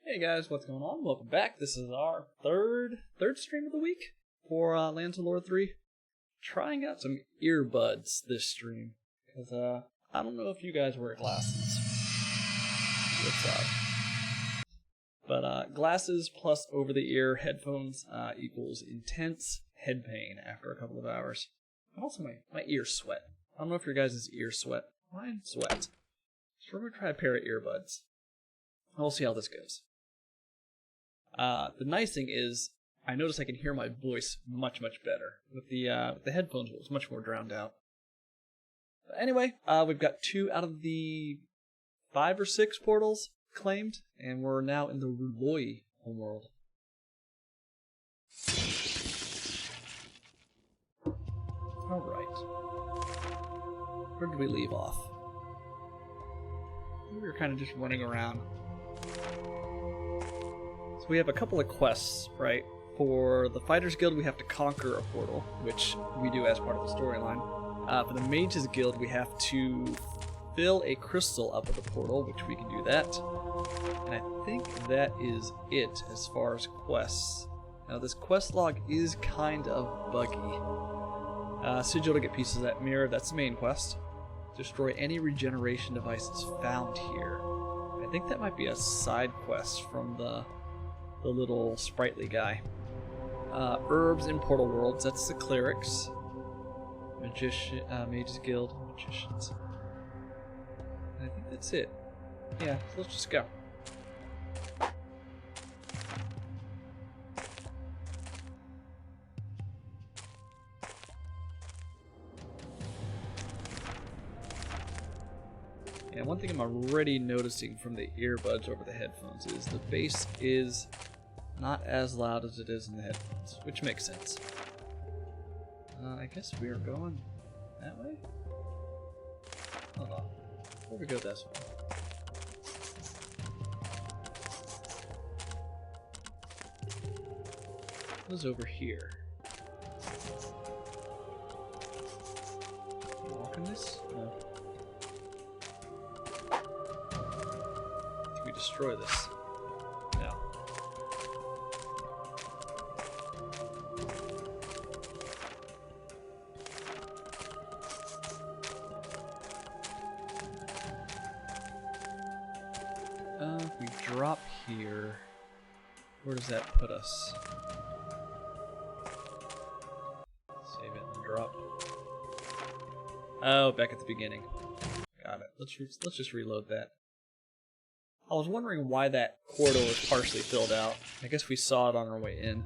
Hey guys, what's going on? Welcome back. This is our third stream of the week for Lands of Lore 3. Trying out some earbuds this stream, because I don't know if you guys wear glasses. What's up? But glasses plus over-the-ear headphones equals intense head pain after a couple of hours. And also my ears sweat. I don't know if your guys' ears sweat. Mine sweat. So we're going to try a pair of earbuds. We'll see how this goes. The nice thing is, I notice I can hear my voice much better. With the headphones, it was much more drowned out. But anyway, we've got 2 out of the 5 or 6 portals claimed, and we're now in the Ruloi homeworld. Alright. Where did we leave off? We were kind of just running around. So we have a couple of quests, right? For the Fighters Guild, we have to conquer a portal, which we do as part of the storyline. For the Mages Guild, we have to fill a crystal up at the portal, which we can do that. And I think that is it as far as quests. Now, this quest log is kind of buggy. Sigil to get pieces of that mirror, that's the main quest. Destroy any regeneration devices found here. I think that might be a side quest from the little sprightly guy. Herbs in Portal Worlds, that's the clerics. Mages Guild, magicians. And I think that's it. Yeah, so let's just go. Yeah, one thing I'm already noticing from the earbuds over the headphones is the bass is not as loud as it is in the headphones, which makes sense. I guess we are going that way? Hold on. Before we go this way. What was over here? Can I walk in this? No. Can we destroy this? No. If we drop here, where does that put us? Save it and drop. Oh, back at the beginning. Got it. Let's just reload that. I was wondering why that corridor was partially filled out. I guess we saw it on our way in.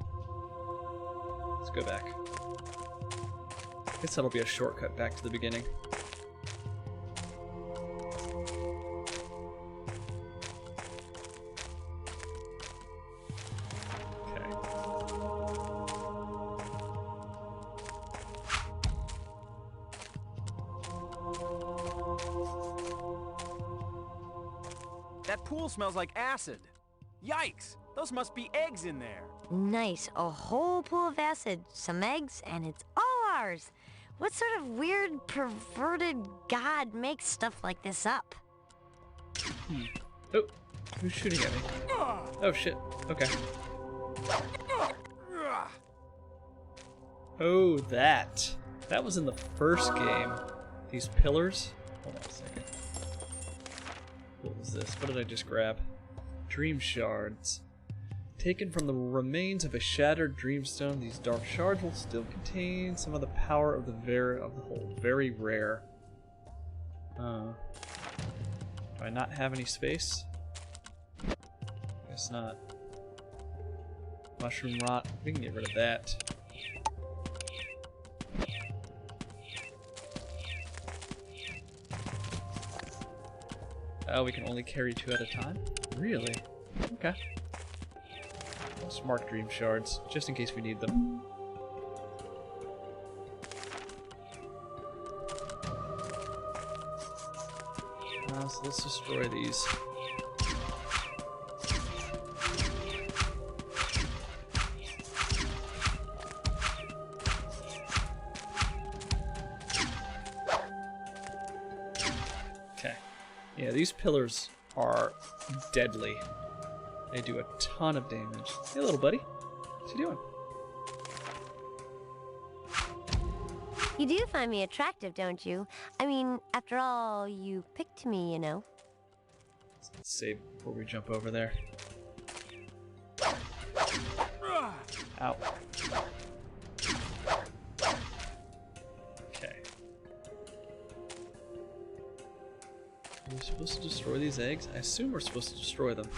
Let's go back. I guess that'll be a shortcut back to the beginning. That pool smells like acid. Yikes! Those must be eggs in there. Nice. A whole pool of acid, some eggs, and it's all ours. What sort of weird, perverted god makes stuff like this up? Oh, who's shooting at me? Oh shit. Okay. Oh, that. That was in the first game. These pillars. Hold on a second. What was this? What did I just grab? Dream shards. Taken from the remains of a shattered dreamstone, these dark shards will still contain some of the power of the whole. Very rare. Do I not have any space? Guess not. Mushroom rot. We can get rid of that. Oh, we can only carry 2 at a time? Really? Okay. Let's mark dream shards, just in case we need them. So let's destroy these. Okay. Yeah, these pillars are deadly. They do a ton of damage. Hey, little buddy. What's he doing? You do find me attractive, don't you? I mean, after all, you picked me, you know. Let's save before we jump over there. Ow. Okay. Are we supposed to destroy these eggs? I assume we're supposed to destroy them.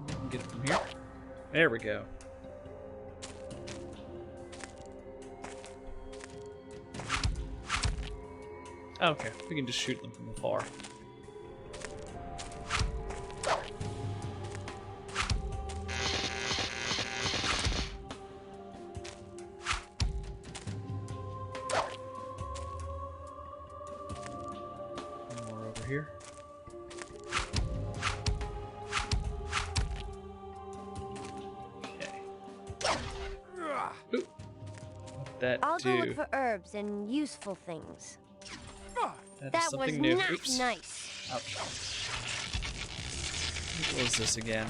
We can get it from here. There we go. Okay, we can just shoot them from afar. More over here. Okay. Ooh. What'd that I'll do? go look for herbs and useful things. That is That was something new. not Oops. nice. Ouch. What was this again?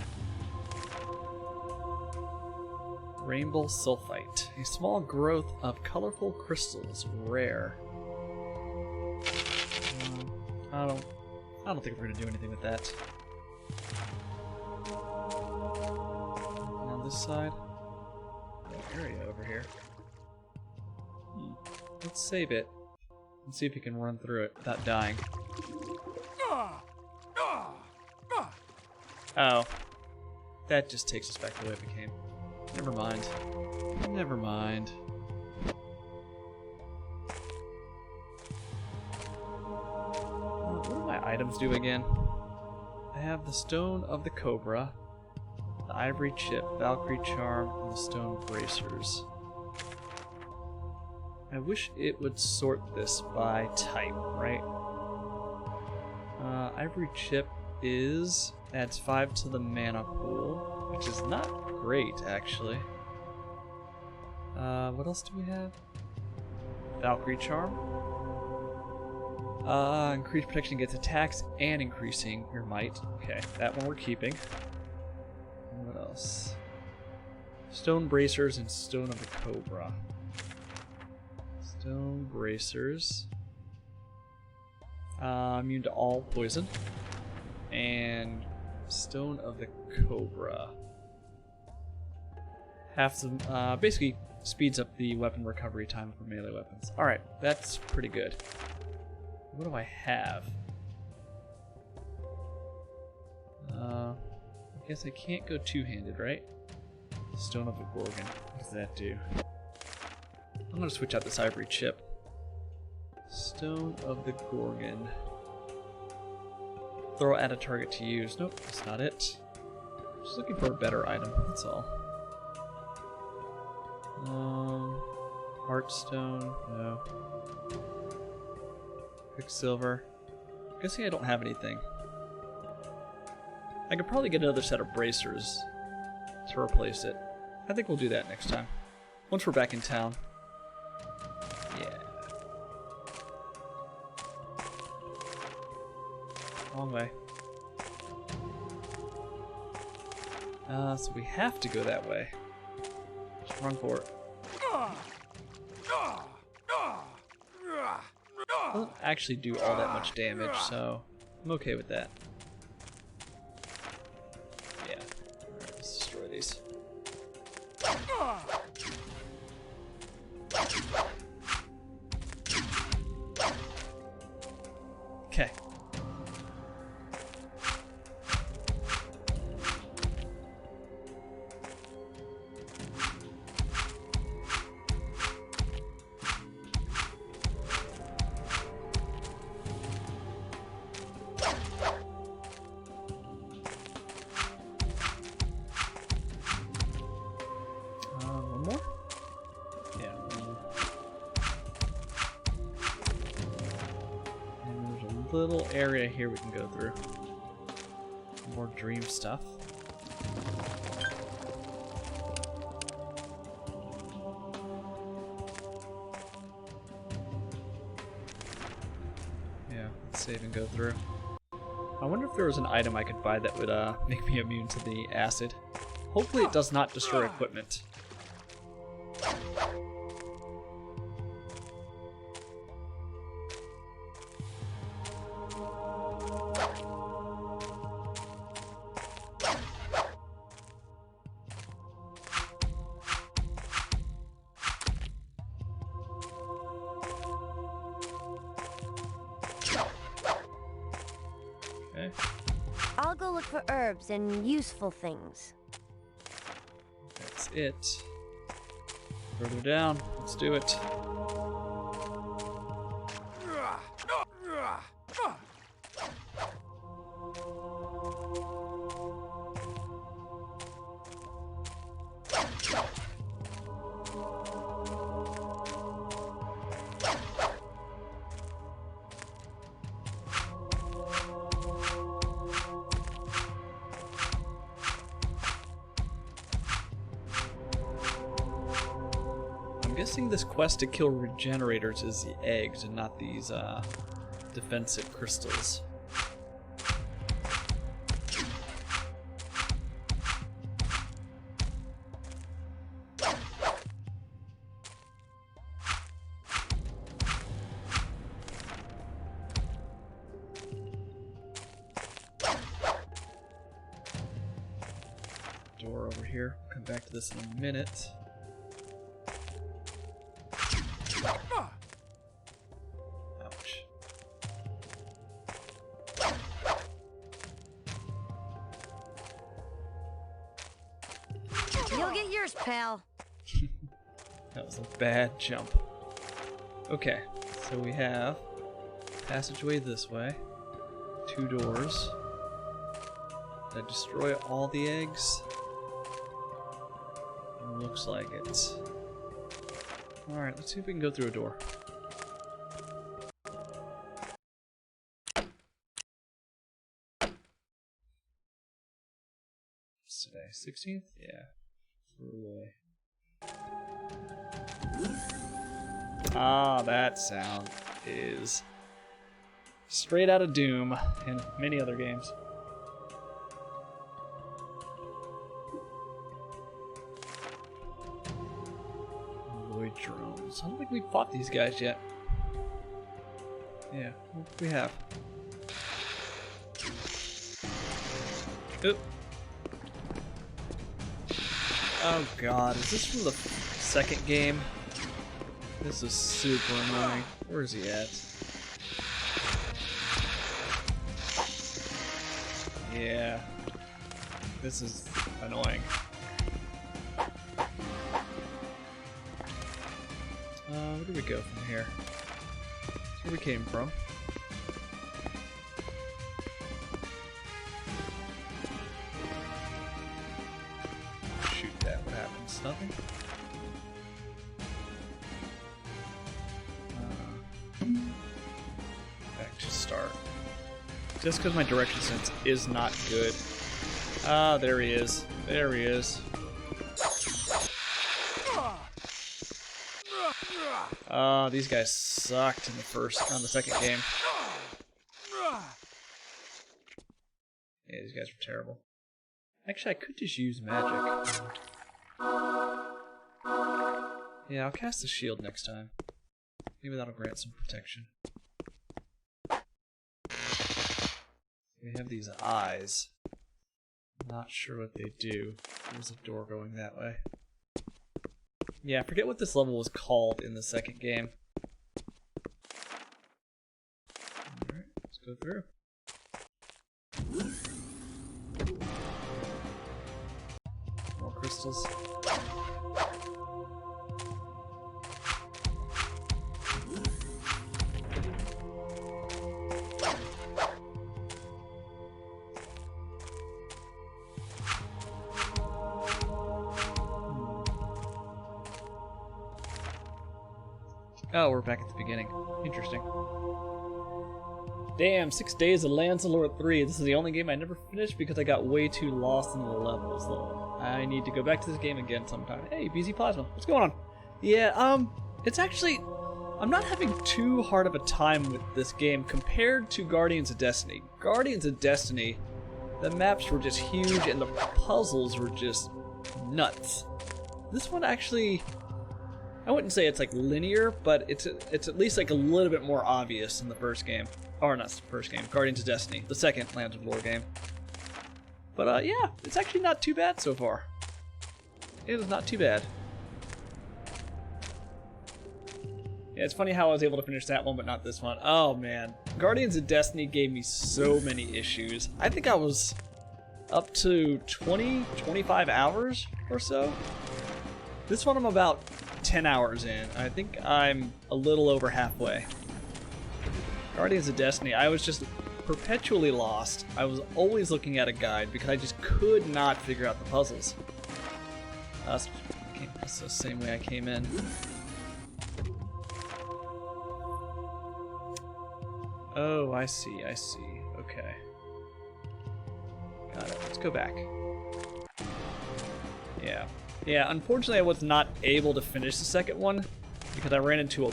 Rainbow sulfite. A small growth of colorful crystals. Rare. I don't think we're gonna do anything with that. On this side. An area over here. Let's save it. And see if we can run through it without dying. Oh. That just takes us back the way we came. Never mind. Never mind. What do my items do again? I have the Stone of the Cobra, the Ivory Chip, Valkyrie Charm, and the Stone Bracers. I wish it would sort this by type, right? Ivory Chip adds 5 to the mana pool, which is not great, actually. What else do we have? Valkyrie Charm. Increased protection against attacks and increasing your might. Okay, that one we're keeping. And what else? Stone Bracers and Stone of the Cobra. Stone Bracers. Immune to all poison. And Stone of the Cobra. Half the, basically speeds up the weapon recovery time for melee weapons. Alright, that's pretty good. What do I have? I guess I can't go two-handed, right? Stone of the Gorgon. What does that do? I'm gonna switch out this Ivory Chip. Stone of the Gorgon. Throw at a target to use. Nope, that's not it. Just looking for a better item, that's all. Heartstone, no. Quicksilver. Guessing I don't have anything. I could probably get another set of bracers to replace it. I think we'll do that next time. Once we're back in town. Yeah. Long way. So we have to go that way. Just run for it. Doesn't actually do all that much damage, so I'm okay with that. Yeah. Alright, let's destroy these. Okay. One more? Yeah, one more. And there's a little area here we can go through. More dream stuff. Yeah, let's save and go through. I wonder if there was an item I could buy that would make me immune to the acid. Hopefully it does not destroy equipment. Okay. I'll go look for herbs and useful things. That's it. Further down. Let's do it. I'm guessing this quest to kill regenerators is the eggs and not these defensive crystals. Door over here. Come back to this in a minute. Ouch. You'll get yours, pal. That was a bad jump. Okay, so we have passageway this way. 2 doors. Did I destroy all the eggs? It looks like it. Alright, let's see if we can go through a door. What's today? 16th? Yeah. Really. Ah, that sound is straight out of Doom and many other games. Void drones. I don't think we fought these guys yet. Yeah, what do we have? Oop. Oh god, is this from the second game? This is super annoying. Where is he at? Yeah. This is annoying. Where do we go from here? That's where we came from. Shoot that. What happens? Nothing? Back to start. Just because my direction sense is not good. Ah, there he is. There he is. These guys sucked in the second game. Yeah, these guys were terrible. Actually, I could just use magic. Yeah, I'll cast the shield next time. Maybe that'll grant some protection. We have these eyes. I'm not sure what they do. There's a door going that way. Yeah, I forget what this level was called in the second game. Alright, let's go through. More crystals. Oh, we're back at the beginning. Interesting. Damn, 6 days of Lands of Lore 3. This is the only game I never finished because I got way too lost in the levels, though. I need to go back to this game again sometime. Hey, BZ Plasma, what's going on? Yeah, it's actually... I'm not having too hard of a time with this game compared to Guardians of Destiny. Guardians of Destiny, the maps were just huge and the puzzles were just nuts. This one actually, I wouldn't say it's like linear, but it's at least like a little bit more obvious than the first game. Or not the first game, Guardians of Destiny, the second Lands of Lore game. But yeah, it's actually not too bad so far. It is not too bad. Yeah, it's funny how I was able to finish that one, but not this one. Oh man, Guardians of Destiny gave me so many issues. I think I was up to 20, 25 hours or so. This one I'm about 10 hours in. I think I'm a little over halfway. Guardians of Destiny, I was just perpetually lost. I was always looking at a guide because I just could not figure out the puzzles. That's the same way I came in. Oh, I see, okay. Got it, let's go back. Yeah, unfortunately I was not able to finish the second one because I ran into a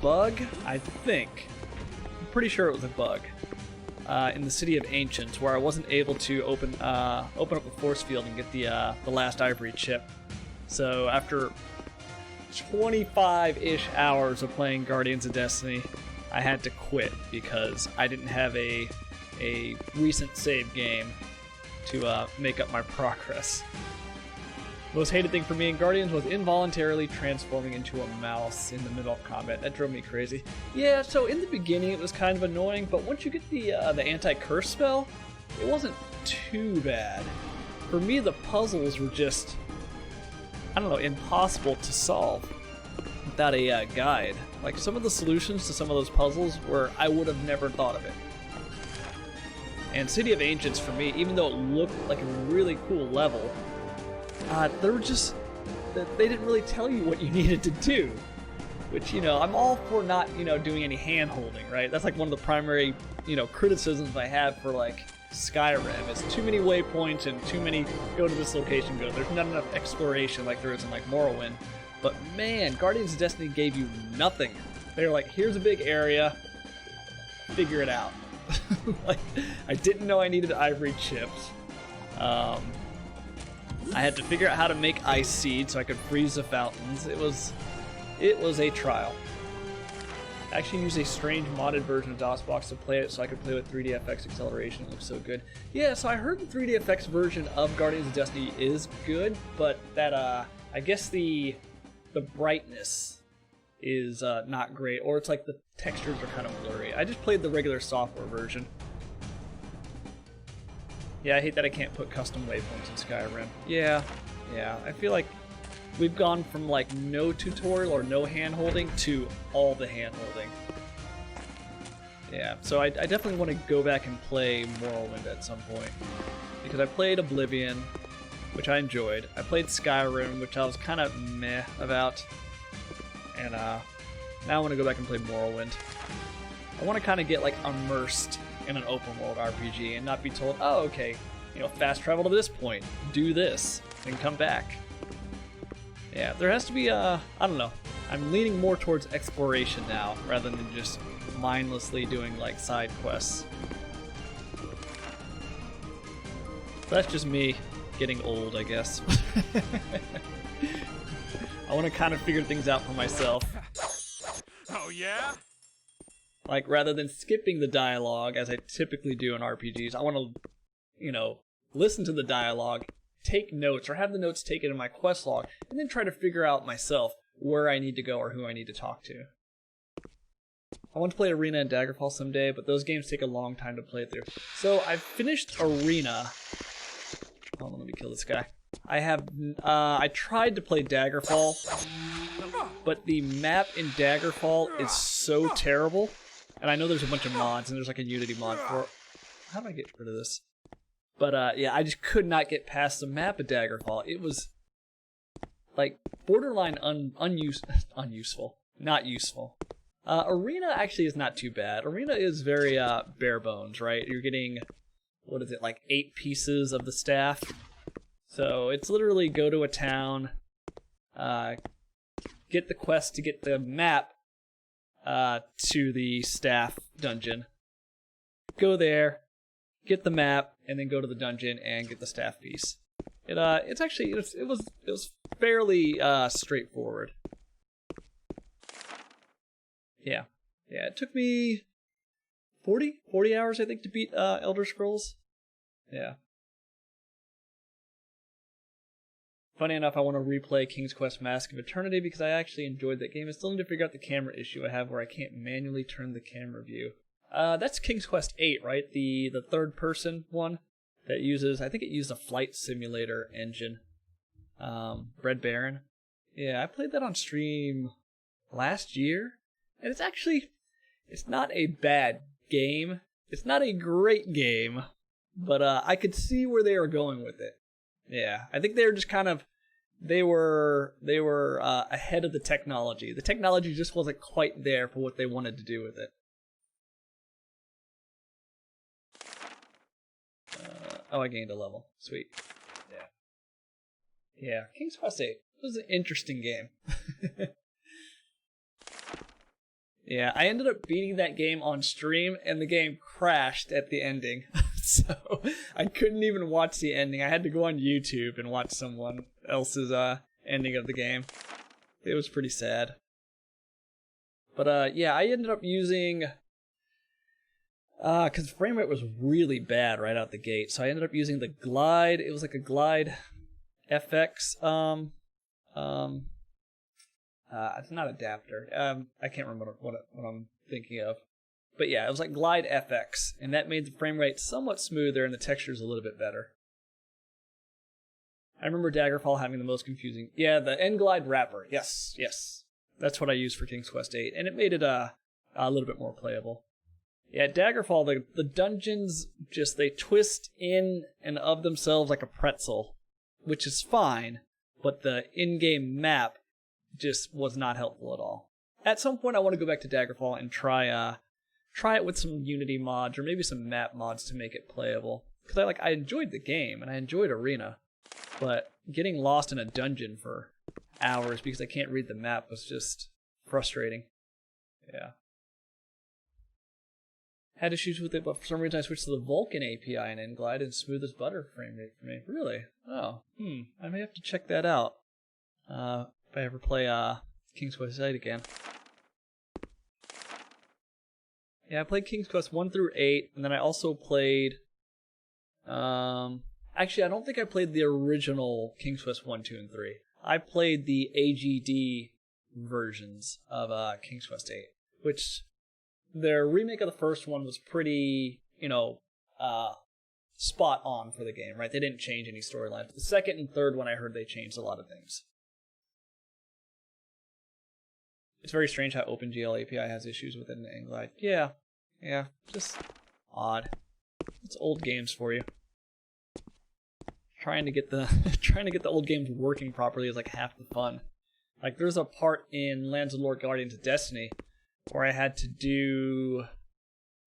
bug, I think. I'm pretty sure it was a bug. In the City of Ancients, where I wasn't able to open up the force field and get the last ivory chip. So after 25-ish hours of playing Guardians of Destiny, I had to quit because I didn't have a recent save game to make up my progress. Most hated thing for me in Guardians was involuntarily transforming into a mouse in the middle of combat. That drove me crazy. Yeah, so in the beginning it was kind of annoying, but once you get the anti-curse spell, it wasn't too bad. For me, the puzzles were just, I don't know, impossible to solve without a guide. Like, some of the solutions to some of those puzzles were, I would have never thought of it. And City of Ancients, for me, even though it looked like a really cool level, they didn't really tell you what you needed to do. Which, you know, I'm all for not, you know, doing any hand-holding, right? That's like one of the primary, you know, criticisms I have for, like, Skyrim. Is too many waypoints and too many go to this location, go. There's not enough exploration like there is in, like, Morrowind. But man, Guardians of Destiny gave you nothing. They're like, here's a big area, figure it out. Like, I didn't know I needed ivory chips. I had to figure out how to make ice seed so I could freeze the fountains. It was a trial. I actually used a strange modded version of DOSBox to play it so I could play with 3DFX acceleration. It looks so good. Yeah, so I heard the 3DFX version of Guardians of Destiny is good, but that I guess the brightness is not great, or it's like the textures are kind of blurry. I just played the regular software version. Yeah, I hate that I can't put custom waypoints in Skyrim. Yeah, I feel like we've gone from like no tutorial or no hand-holding to all the hand-holding. Yeah, so I definitely want to go back and play Morrowind at some point. Because I played Oblivion, which I enjoyed. I played Skyrim, which I was kind of meh about. And now I want to go back and play Morrowind. I want to kind of get like immersed in an open world RPG and not be told, oh, okay, you know, fast travel to this point, do this, then come back. Yeah, there has to be I don't know. I'm leaning more towards exploration now rather than just mindlessly doing like side quests. That's just me getting old, I guess. I want to kind of figure things out for myself. Oh yeah? Like, rather than skipping the dialogue, as I typically do in RPGs, I want to, you know, listen to the dialogue, take notes, or have the notes taken in my quest log, and then try to figure out myself where I need to go or who I need to talk to. I want to play Arena and Daggerfall someday, but those games take a long time to play through. So, I've finished Arena. Hold on, let me kill this guy. I tried to play Daggerfall, but the map in Daggerfall is so terrible. And I know there's a bunch of mods, and there's like a Unity mod for... How do I get rid of this? But yeah, I just could not get past the map of Daggerfall. It was like borderline unuseful. Not useful. Arena actually is not too bad. Arena is very bare bones, right? You're getting, what is it, like 8 pieces of the staff? So it's literally go to a town, get the quest to get the map, to the staff dungeon. Go there, get the map, and then go to the dungeon and get the staff piece. It's actually it was fairly straightforward. Yeah, it took me 40 hours I think to beat Elder Scrolls. Yeah. Funny enough, I want to replay King's Quest Mask of Eternity because I actually enjoyed that game. I still need to figure out the camera issue I have where I can't manually turn the camera view. That's King's Quest 8, right? The third person one that uses, I think it used a flight simulator engine. Red Baron. Yeah, I played that on stream last year, and it's not a bad game. It's not a great game, but I could see where they were going with it. Yeah, I think they were just kind of, they were ahead of the technology. The technology just wasn't quite there for what they wanted to do with it. Oh, I gained a level. Sweet. Yeah, King's Quest 8 was an interesting game. Yeah, I ended up beating that game on stream, and the game crashed at the ending. So I couldn't even watch the ending. I had to go on YouTube and watch someone else's ending of the game. It was pretty sad. But yeah, I ended up using... because the frame rate was really bad right out the gate, so I ended up using the Glide. It was like a Glide FX... it's not adapter. I can't remember what I'm thinking of. But yeah, it was like Glide FX, and that made the frame rate somewhat smoother and the textures a little bit better. I remember Daggerfall having the most confusing... Yeah, the N-Glide wrapper. Yes. That's what I used for King's Quest 8, and it made it a little bit more playable. Yeah, Daggerfall, the dungeons just, they twist in and of themselves like a pretzel, which is fine, but the in-game map just was not helpful at all. At some point, I want to go back to Daggerfall and try it with some Unity mods or maybe some map mods to make it playable. Because I enjoyed the game and I enjoyed Arena, but getting lost in a dungeon for hours because I can't read the map was just frustrating. Yeah. Had issues with it, but for some reason I switched to the Vulkan API in N-Glide and smooth as butter frame rate for me. Really? Oh, I may have to check that out. If I ever play King's Quest 8 again. Yeah, I played King's Quest 1 through 8, and then I also played... actually, I don't think I played the original King's Quest 1, 2, and 3. I played the AGD versions of King's Quest 8, which their remake of the first one was pretty, spot on for the game, right? They didn't change any storylines. The second and third one, I heard they changed a lot of things. It's very strange how OpenGL API has issues with it in N-Glide. Yeah, just odd. It's old games for you. Trying to get the old games working properly is like half the fun. Like there's a part in Lands of Lore Guardians of Destiny where I had to do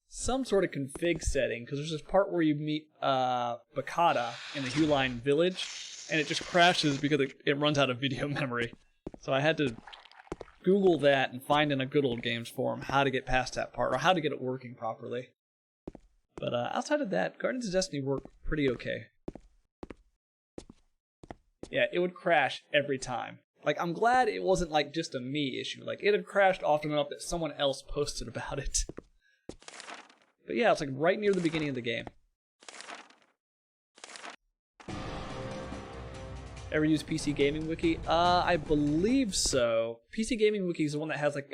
some sort of config setting because there's this part where you meet Bakata in the Huline village and it just crashes because it runs out of video memory. So I had to Google that and find in a good old games forum how to get past that part or how to get it working properly. But outside of that, Guardians of Destiny worked pretty okay. Yeah, it would crash every time. Like, I'm glad it wasn't like just a me issue. Like, it had crashed often enough that someone else posted about it. But yeah, it's like right near the beginning of the game. Ever use PC Gaming Wiki? I believe so. PC Gaming Wiki is the one that has like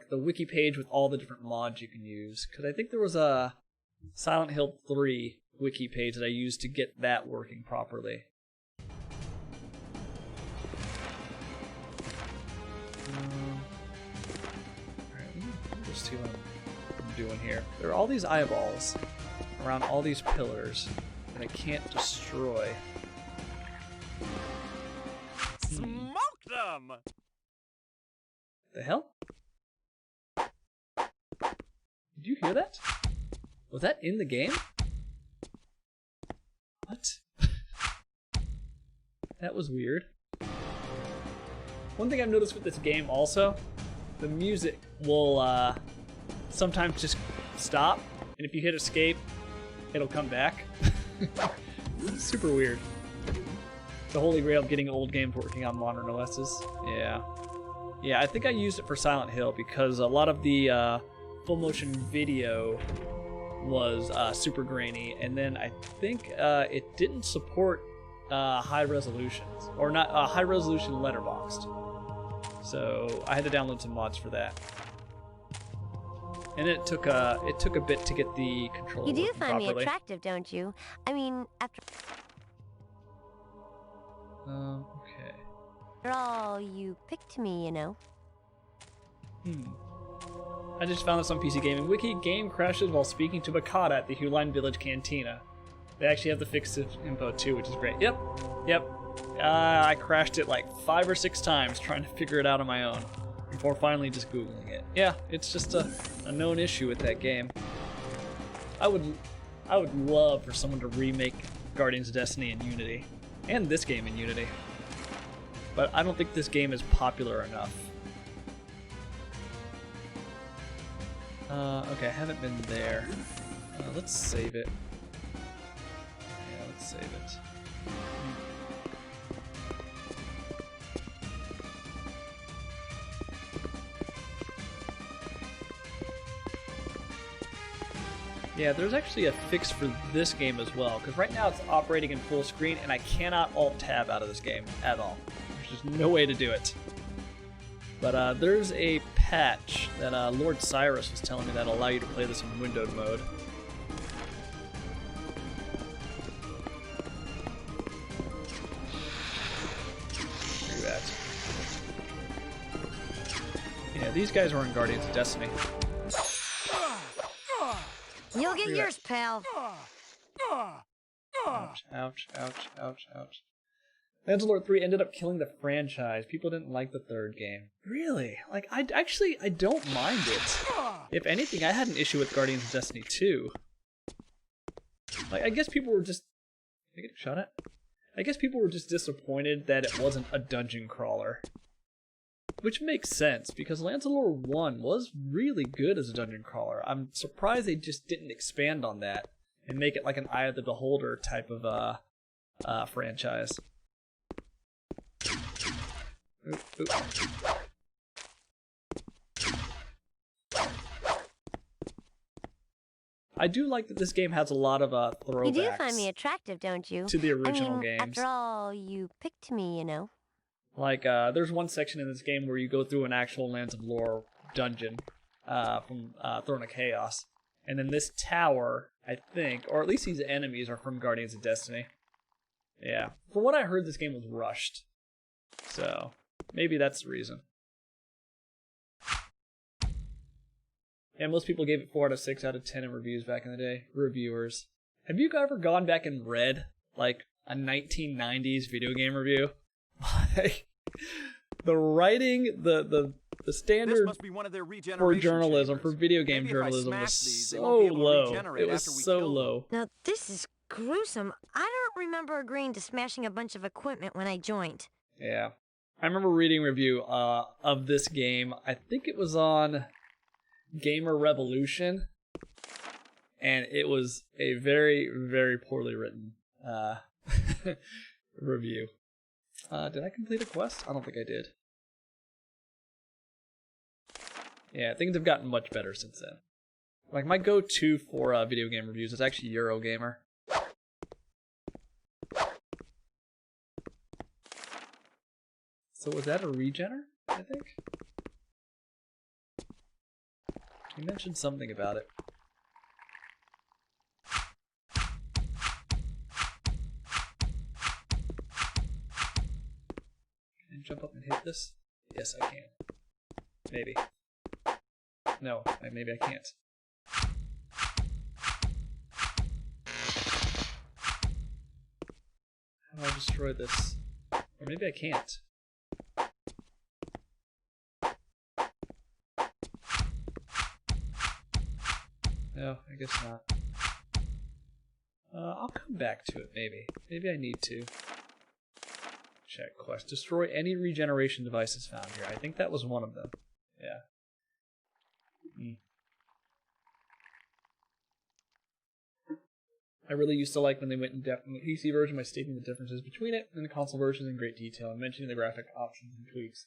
the wiki page with all the different mods you can use. Because I think there was a Silent Hill 3 wiki page that I used to get that working properly. Alright, let's see what I'm doing here. There are all these eyeballs around all these pillars that I can't destroy. Smoke them! The hell? Did you hear that? Was that in the game? What? That was weird. One thing I've noticed with this game also, the music will sometimes just stop, and if you hit escape, it'll come back. Super weird. The holy grail of getting old games working on modern OSs. Yeah. Yeah, I think I used it for Silent Hill because a lot of the full motion video was super grainy, and then I think it didn't support high resolutions, or not high resolution letterboxed. So I had to download some mods for that. And it took a bit to get the controller You do working find me properly. attractive, don't you? I mean, after Okay. all, you picked me, you know. I just found this on PC Gaming Wiki. Game crashes while speaking to Bakata at the Huline Village Cantina. They actually have the fixed info too, which is great. Yep. I crashed it like 5 or 6 times trying to figure it out on my own before finally just Googling it. Yeah, it's just a known issue with that game. I would love for someone to remake Guardians of Destiny in Unity, and this game in Unity. But I don't think this game is popular enough. Okay, I haven't been there. Let's save it. Yeah, let's save it. Yeah, there's actually a fix for this game as well, because right now it's operating in full screen, and I cannot Alt-Tab out of this game at all. There's just no way to do it. But there's a patch that Lord Cyrus was telling me that'll allow you to play this in windowed mode. Do that. Yeah, these guys were in Guardians of Destiny. You'll get yours, pal. Ouch, ouch, ouch, ouch, ouch. Lancelot 3 ended up killing the franchise. People didn't like the third game. Really? Like, I don't mind it. If anything, I had an issue with Guardians of Destiny 2. Like, I guess people were just... Did I get shot at? I guess people were just disappointed that it wasn't a dungeon crawler. Which makes sense, because Lancelot 1 was really good as a dungeon crawler. I'm surprised they just didn't expand on that and make it like an Eye of the Beholder type of franchise. Oop, oop. I do like that this game has a lot of throwbacks. You do find me attractive, don't you? To the original I mean, games. After all, you picked me, you know. Like, there's one section in this game where you go through an actual Lands of Lore dungeon from Throne of Chaos. And then this tower, I think, or at least these enemies are from Guardians of Destiny. Yeah. From what I heard, this game was rushed. So, maybe that's the reason. Yeah, most people gave it 4 out of 6 out of 10 in reviews back in the day. Reviewers. Have you ever gone back and read, like, a 1990s video game review? Like, the writing, the standard must be one of their for regeneration journalism, chambers. for video game Maybe if I journalism smash was these, they so won't be able to low. regenerate It was after we so kill them. low. Now, this is gruesome. I don't remember agreeing to smashing a bunch of equipment when I joined. Yeah. I remember reading a review of this game. I think it was on Gamer Revolution, and it was a very, very poorly written review. Did I complete a quest? I don't think I did. Yeah, things have gotten much better since then. Like, my go-to for video game reviews is actually Eurogamer. So was that a regener, I think? He mentioned something about it. Can I jump up and hit this? Yes, I can. Maybe. No, maybe I can't. How do I destroy this? Or maybe I can't. No, I guess not. I'll come back to it, maybe. Maybe I need to. Check quest. Destroy any regeneration devices found here. I think that was one of them. Yeah. I really used to like when they went in depth in the PC version by stating the differences between it and the console version in great detail and mentioning the graphic options and tweaks.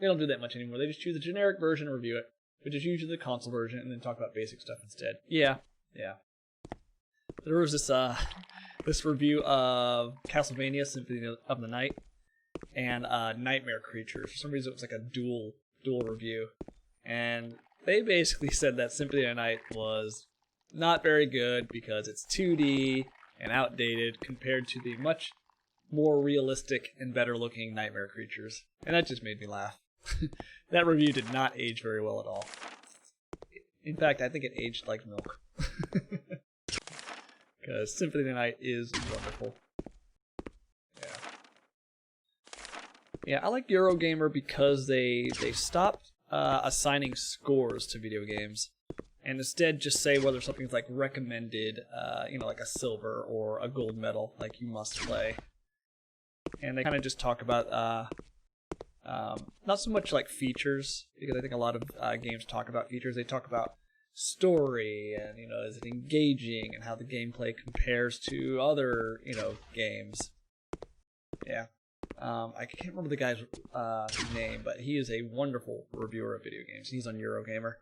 They don't do that much anymore. They just choose a generic version and review it, which is usually the console version, and then talk about basic stuff instead. Yeah. There was this review of Castlevania Symphony of the Night and Nightmare Creatures. For some reason, it was like a dual review, and they basically said that Symphony of the Night was not very good because it's 2D and outdated compared to the much more realistic and better looking Nightmare Creatures. And that just made me laugh. That review did not age very well at all. In fact, I think it aged like milk. Because Symphony of the Night is wonderful. Yeah, I like Eurogamer because they stopped assigning scores to video games. And instead just say whether something's like recommended, like a silver or a gold medal, like you must play. And they kind of just talk about, not so much like features, because I think a lot of games talk about features. They talk about story and, is it engaging and how the gameplay compares to other, games. Yeah. I can't remember the guy's name, but he is a wonderful reviewer of video games. He's on Eurogamer.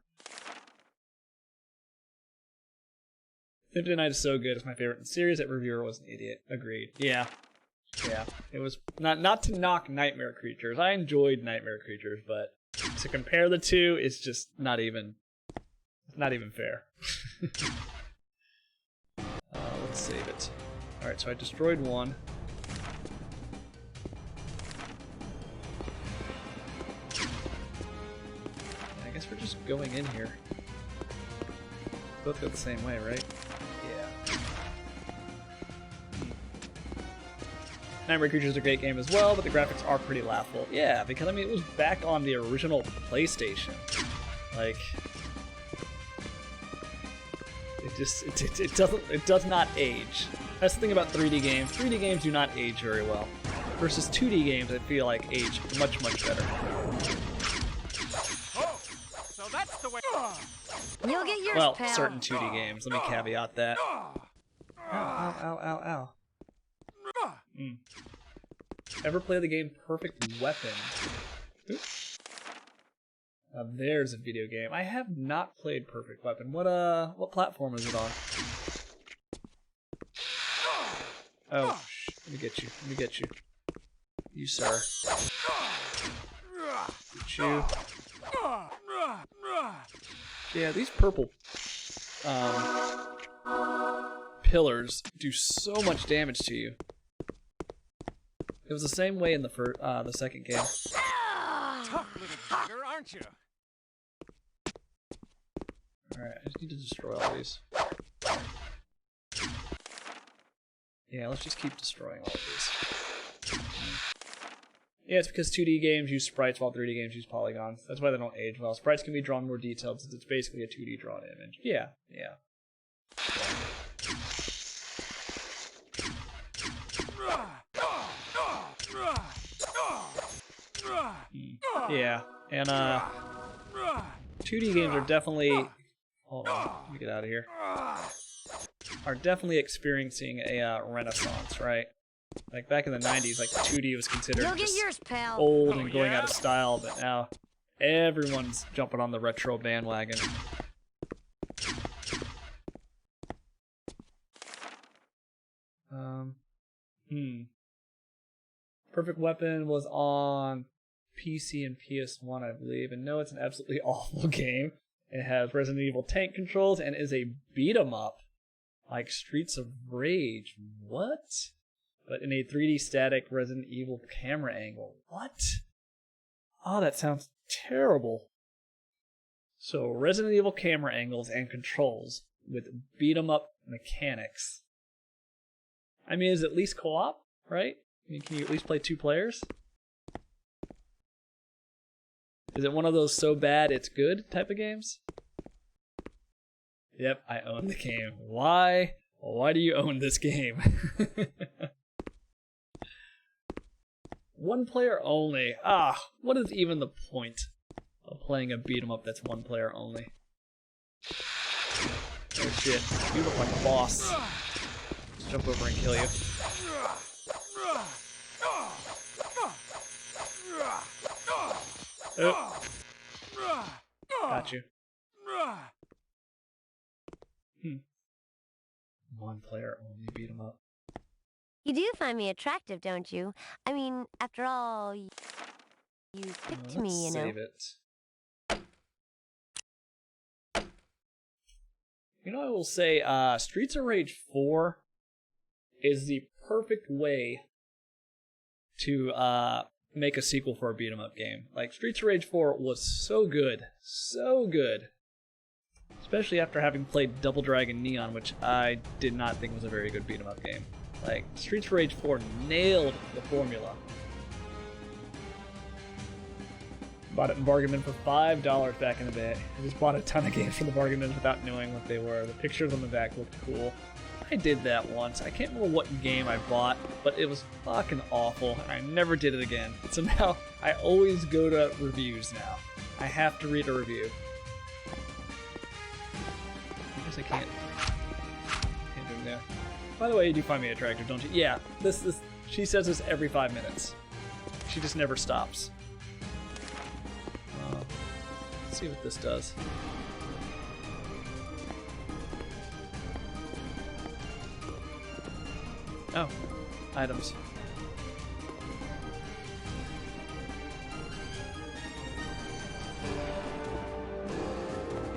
Symphony of the Night is so good. It's my favorite in the series. That reviewer was an idiot. Agreed. Yeah. It was not to knock Nightmare Creatures. I enjoyed Nightmare Creatures, but to compare the two, it's just not even fair. Let's save it. All right, so I destroyed one. I guess we're just going in here. Both go the same way, right? Yeah. Nightmare Creatures is a great game as well, but the graphics are pretty laughable. Yeah, because it was back on the original PlayStation. Like, it does not age. That's the thing about 3D games. 3D games do not age very well. Versus 2D games, I feel like age much better. Oh, so that's the way. You'll get yours, Well, pal. certain 2D games. Let me caveat that. Ow. Ever play the game Perfect Weapon? Oops. Now there's a video game. I have not played Perfect Weapon. What platform is it on? Oh, let me get you. You, sir. Get you. Yeah, these purple pillars do so much damage to you. It was the same way in the second game. Tough little bugger, aren't you? Alright, I just need to destroy all these. Yeah, let's just keep destroying all of these. Yeah, it's because 2D games use sprites while 3D games use polygons. That's why they don't age well. Sprites can be drawn more detailed since it's basically a 2D drawn image. Yeah. Yeah, and 2D games are definitely... Hold on, let me get out of here. Are definitely experiencing a renaissance, right? Like back in the 90s, like 2D was considered You'll get just yours, pal. old and going out of style, but now everyone's jumping on the retro bandwagon. Perfect Weapon was on PC and PS1, I believe, and no, it's an absolutely awful game. It has Resident Evil tank controls and is a beat 'em up like Streets of Rage. What? But in a 3D static Resident Evil camera angle. What? Oh, that sounds terrible. So, Resident Evil camera angles and controls with beat 'em up mechanics. I mean, is it at least co-op, right? I mean, can you at least play 2 players? Is it one of those so bad it's good type of games? Yep, I own the game. Why? Why do you own this game? 1 player only. What is even the point of playing a beat 'em up that's 1 player only? Oh shit, you look like a boss. Let's jump over and kill you. Oh. Got you. One player only beat him up. You do find me attractive, don't you? I mean, after all, you picked me, you know. Save it. You know, I will say, Streets of Rage 4 is the perfect way to make a sequel for a beat 'em up game. Like, Streets of Rage 4 was so good. So good. Especially after having played Double Dragon Neon, which I did not think was a very good beat 'em up game. Like, Streets of Rage 4 nailed the formula. Bought it in bargain bin for $5 back in the day. I just bought a ton of games from the bargain bin without knowing what they were. The pictures on the back looked cool. I did that once. I can't remember what game I bought, but it was fucking awful. I never did it again. So now I always go to reviews now. I have to read a review. I guess I can't do it there. By the way, you do find me attractive, don't you? Yeah, she says this every 5 minutes. She just never stops. Let's see what this does. Oh, items.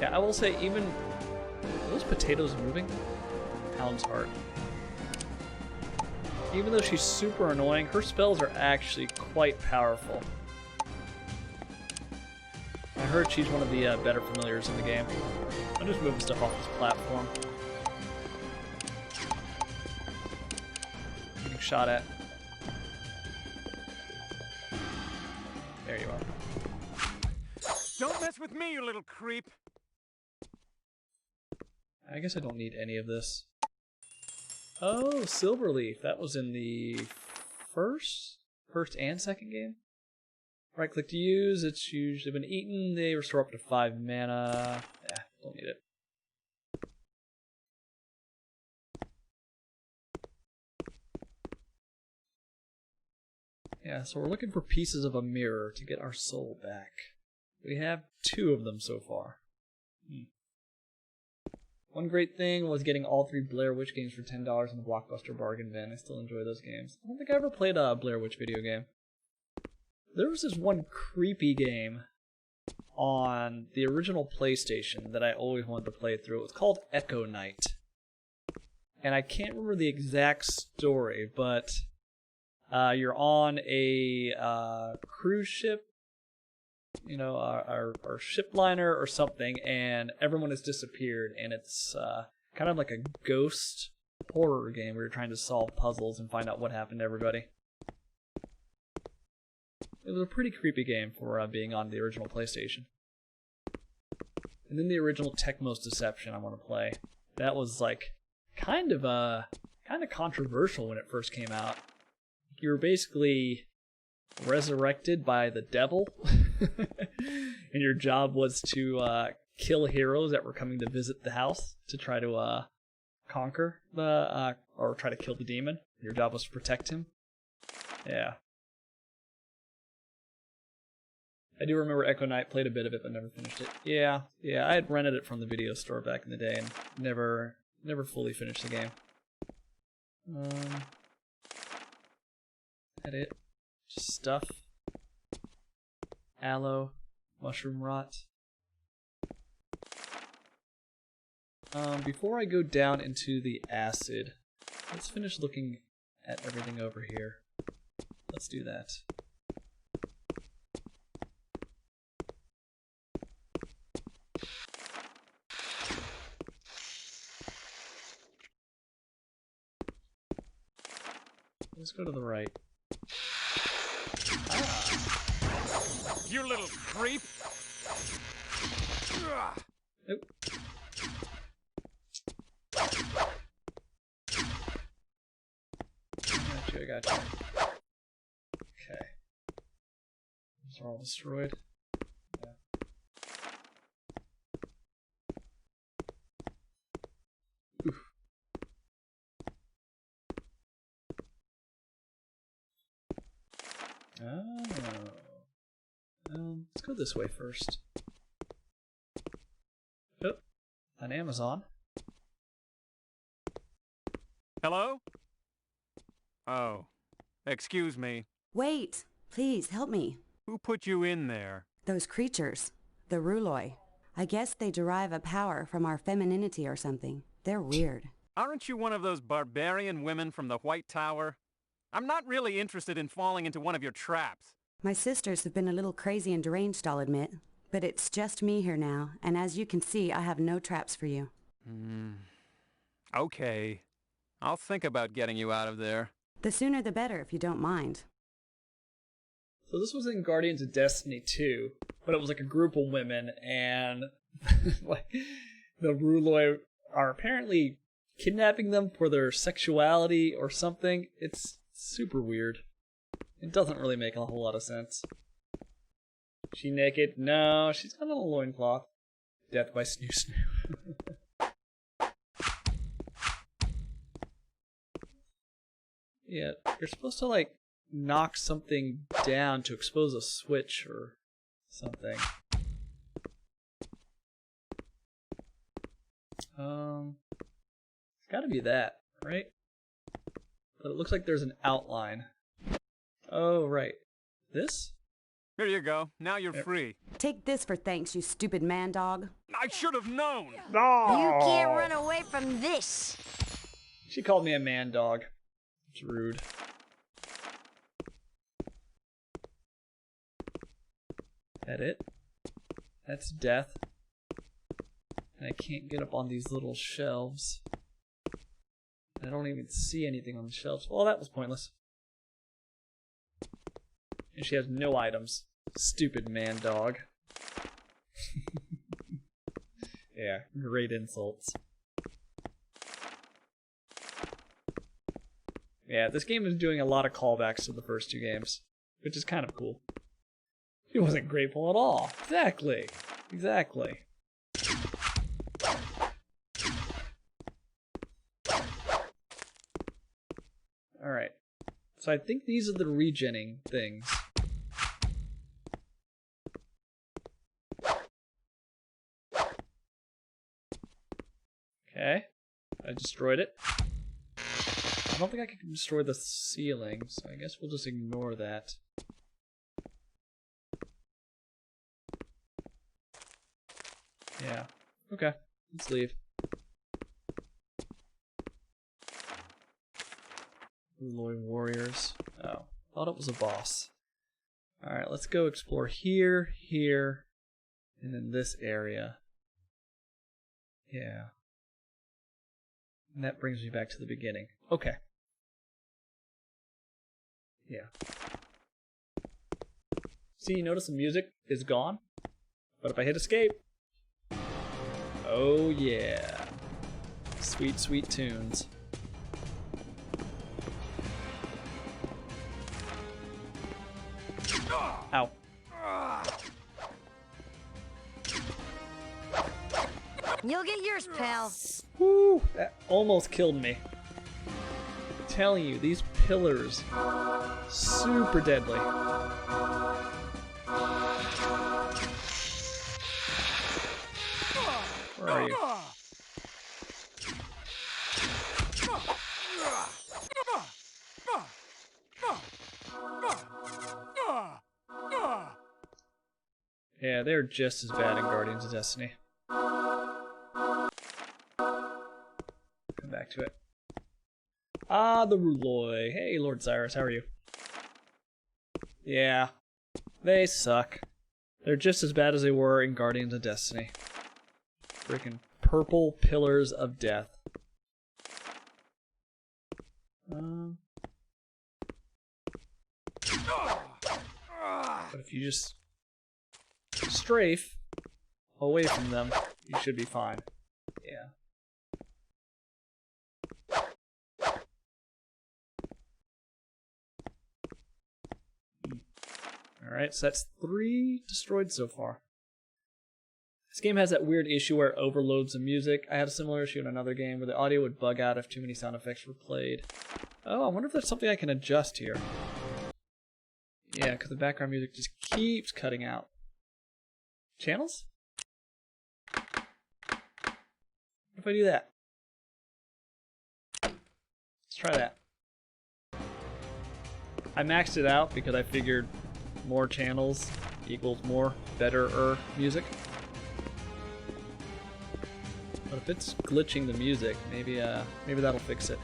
Yeah, I will say, even are those potatoes moving? Hound's Heart. Even though she's super annoying, her spells are actually quite powerful. I heard she's one of the better familiars in the game. I'm just moving stuff off this platform. Getting shot at. There you are. Don't mess with me, you little creep. I guess I don't need any of this. Oh, Silverleaf. That was in the first and second game? Right click to use, it's usually been eaten, they restore up to 5 mana. Yeah, don't need it. Yeah, so we're looking for pieces of a mirror to get our soul back. We have 2 of them so far. One great thing was getting all 3 Blair Witch games for $10 in the Blockbuster bargain bin. I still enjoy those games. I don't think I ever played a Blair Witch video game. There was this one creepy game on the original PlayStation that I always wanted to play through. It was called Echo Night. And I can't remember the exact story, but you're on a cruise ship, you know, or ship liner or something, and everyone has disappeared, and it's kind of like a ghost horror game where you're trying to solve puzzles and find out what happened to everybody. It was a pretty creepy game for being on the original PlayStation. And then the original Tecmo's Deception I want to play. That was like kind of controversial when it first came out. You were basically resurrected by the devil, and your job was to kill heroes that were coming to visit the house to try to conquer the or try to kill the demon. Your job was to protect him. Yeah. I do remember Echo Night, played a bit of it, but never finished it. Yeah, I had rented it from the video store back in the day and never fully finished the game. That it? Just stuff. Aloe, mushroom rot. Before I go down into the acid, let's finish looking at everything over here. Let's do that. Let's go to the right. You little creep! Nope. I got you. Okay. These are all destroyed. Yeah. go this way first. Oh, an Amazon. Hello? Oh, excuse me. Wait, please help me. Who put you in there? Those creatures, the Ruloi. I guess they derive a power from our femininity or something. They're weird. Aren't you one of those barbarian women from the White Tower? I'm not really interested in falling into one of your traps. My sisters have been a little crazy and deranged, I'll admit. But it's just me here now, and as you can see, I have no traps for you. Okay. I'll think about getting you out of there. The sooner the better, if you don't mind. So this was in Guardians of Destiny 2, but it was like a group of women, and like the Ruloi are apparently kidnapping them for their sexuality or something. It's super weird. It doesn't really make a whole lot of sense. She naked? No, she's got on a loincloth. Death by Snoo Snoo. Yeah, you're supposed to like knock something down to expose a switch or something. It's gotta be that, right? But it looks like there's an outline. Oh, right. This? Here you go. Now you're free. Take this for thanks, you stupid man dog. I should have known! You can't run away from this. She called me a man dog. It's rude. That it? That's death. And I can't get up on these little shelves. I don't even see anything on the shelves. Well, that was pointless. And she has no items. Stupid man dog. Yeah, great insults. Yeah, this game is doing a lot of callbacks to the first two games, which is kind of cool. He wasn't grateful at all. Exactly. Exactly. Alright. So I think these are the regenning things. Okay. I destroyed it. I don't think I can destroy the ceiling, so I guess we'll just ignore that. Yeah. Okay. Let's leave. Ruloi warriors. Oh. Thought it was a boss. Alright, let's go explore here, here, and then this area. Yeah. And that brings me back to the beginning. Okay. Yeah. See, you notice the music is gone? But if I hit escape... Oh yeah. Sweet, sweet tunes. Ow. You'll get yours, pal. Woo! That almost killed me. I'm telling you, these pillars, super deadly. Where are you? Yeah, they're just as bad in Guardians of Destiny. Come back to it. Ah, the Ruloi. Hey, Lord Cyrus, how are you? Yeah, they suck. They're just as bad as they were in Guardians of Destiny. Freaking purple pillars of death. But if you just strafe away from them, you should be fine. Yeah. Alright, so that's 3 destroyed so far. This game has that weird issue where it overloads the music. I had a similar issue in another game where the audio would bug out if too many sound effects were played. Oh, I wonder if there's something I can adjust here. Yeah, because the background music just keeps cutting out. channels? What if I do that? Let's try that. I maxed it out because I figured more channels equals more better music. But if it's glitching the music, maybe that'll fix it.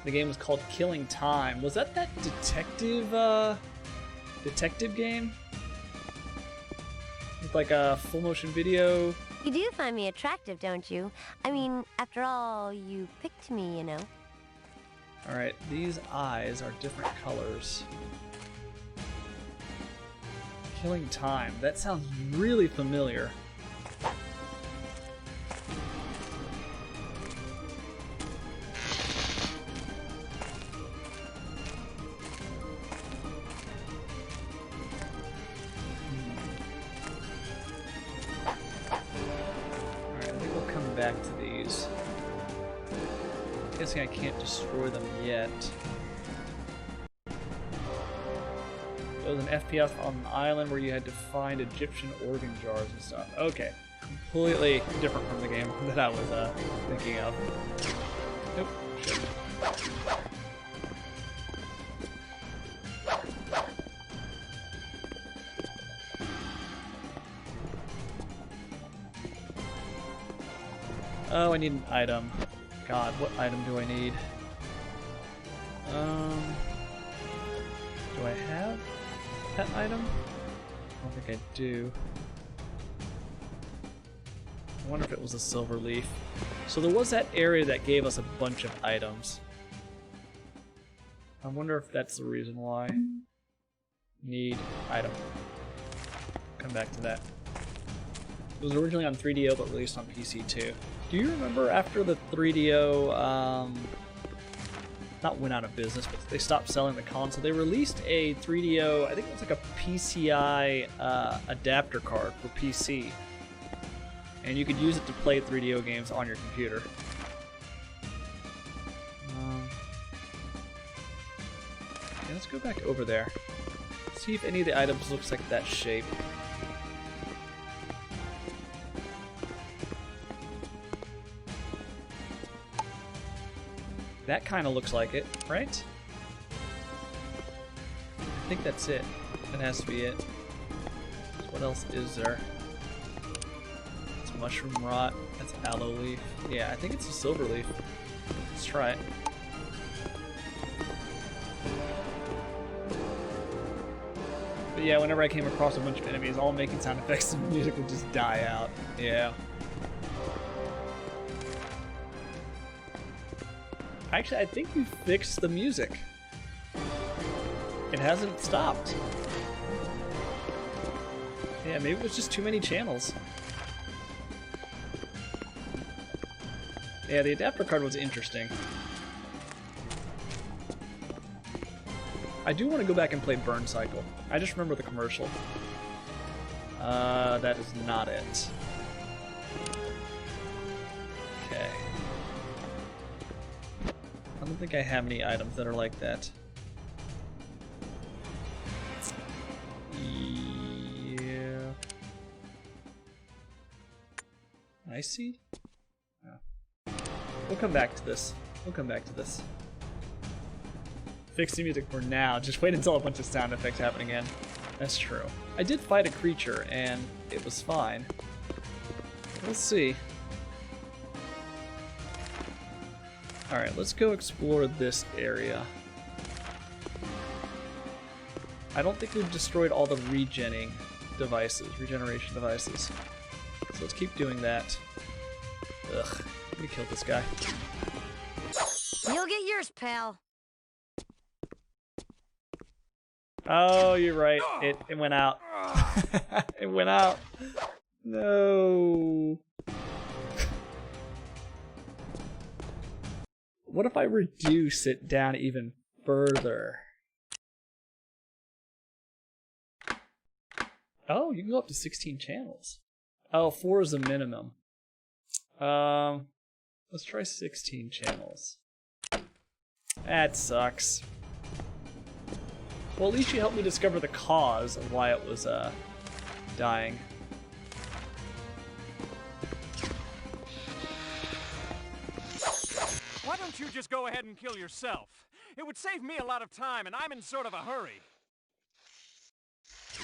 The game was called Killing Time. Was that detective game? With like a full motion video? You do find me attractive, don't you? I mean, after all, you picked me, you know. Alright, these eyes are different colors. Killing Time. That sounds really familiar. Back to these. I'm guessing I can't destroy them yet. It was an FPS on an island where you had to find Egyptian organ jars and stuff. Okay, completely different from the game that I was thinking of. Nope. Shit. Oh, I need an item. God, what item do I need? Do I have that item? I don't think I do. I wonder if it was a silver leaf. So there was that area that gave us a bunch of items. I wonder if that's the reason why. Need item. Come back to that. It was originally on 3DO but released on PC too. Do you remember after the 3DO, not went out of business, but they stopped selling the console, they released a 3DO, I think it was like a PCI adapter card for PC. And you could use it to play 3DO games on your computer. Yeah, let's go back over there. See if any of the items looks like that shape. That kind of looks like it, right? I think that's it. That has to be it. So what else is there? It's mushroom rot. That's aloe leaf. Yeah, I think it's a silver leaf. Let's try it. But yeah, whenever I came across a bunch of enemies all making sound effects, the music would just die out. Yeah. Actually, I think we fixed the music. It hasn't stopped. Yeah, maybe it was just too many channels. Yeah, the adapter card was interesting. I do want to go back and play Burn Cycle. I just remember the commercial. That is not it. Okay. I don't think I have any items that are like that. Yeah. I see. Oh. We'll come back to this. We'll come back to this. Fix the music for now. Just wait until a bunch of sound effects happen again. That's true. I did fight a creature and it was fine. We'll see. Alright, let's go explore this area. I don't think we've destroyed all the regeneration devices. So let's keep doing that. Ugh, let me kill this guy. You'll get yours, pal. Oh, you're right. It went out. It went out. No. What if I reduce it down even further? Oh, you can go up to 16 channels. Oh, 4 is the minimum. Let's try 16 channels. That sucks. Well, at least you helped me discover the cause of why it was dying. Why don't you just go ahead and kill yourself? It would save me a lot of time, and I'm in sort of a hurry.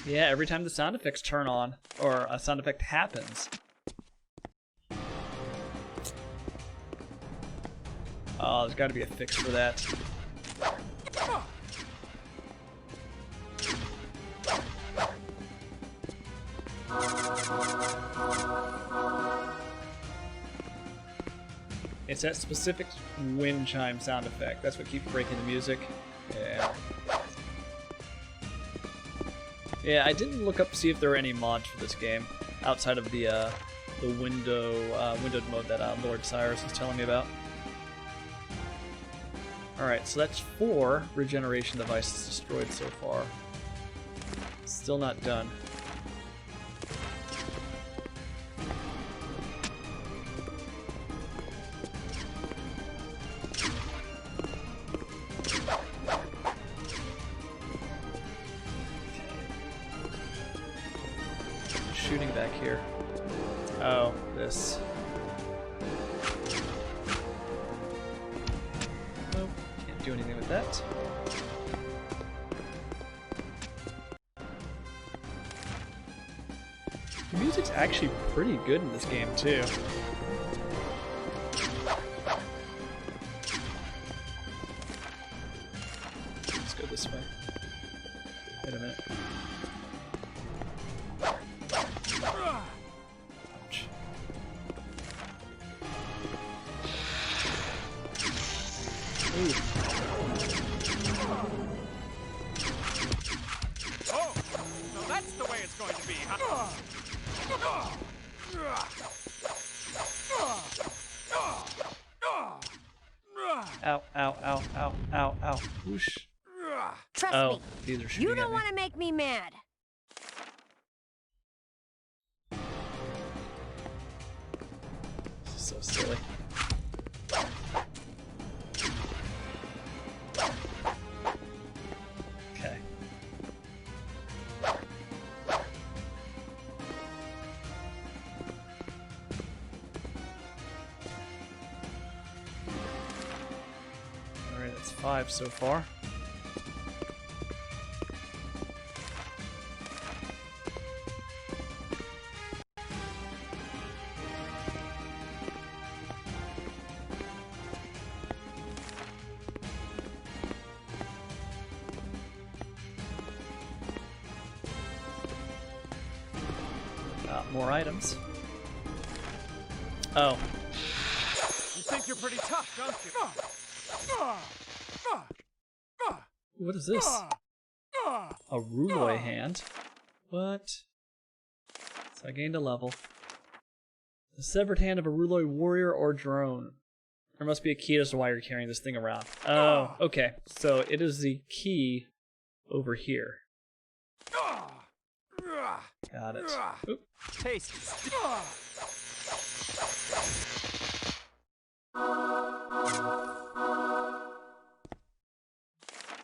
Yeah, every time the sound effects turn on, or a sound effect happens. Oh, there's got to be a fix for that. It's that specific wind chime sound effect. That's what keeps breaking the music. Yeah. Yeah, I didn't look up to see if there were any mods for this game outside of the windowed mode that Lord Cyrus was telling me about. Alright, so that's 4 regeneration devices destroyed so far. Still not done. Shooting back here. Oh, this. Nope, can't do anything with that. The music's actually pretty good in this game, too. Let's go this way. Wait a minute. Ouch. Ooh. Oh, so that's the way it's going to be, huh? Ow, ow, ow, ow, ow, ow. Whoosh. Trust Oh, me, these are shooting you don't at me. want to make me mad. This is so silly. Okay. Alright, that's 5 so far. More items. Oh. You think you're pretty tough, don't you? What is this? A Ruloi hand? What? So I gained a level. The severed hand of a Ruloi warrior or drone. There must be a key as to why you're carrying this thing around. Oh, okay. So it is the key over here. Got it. Oop. Taste.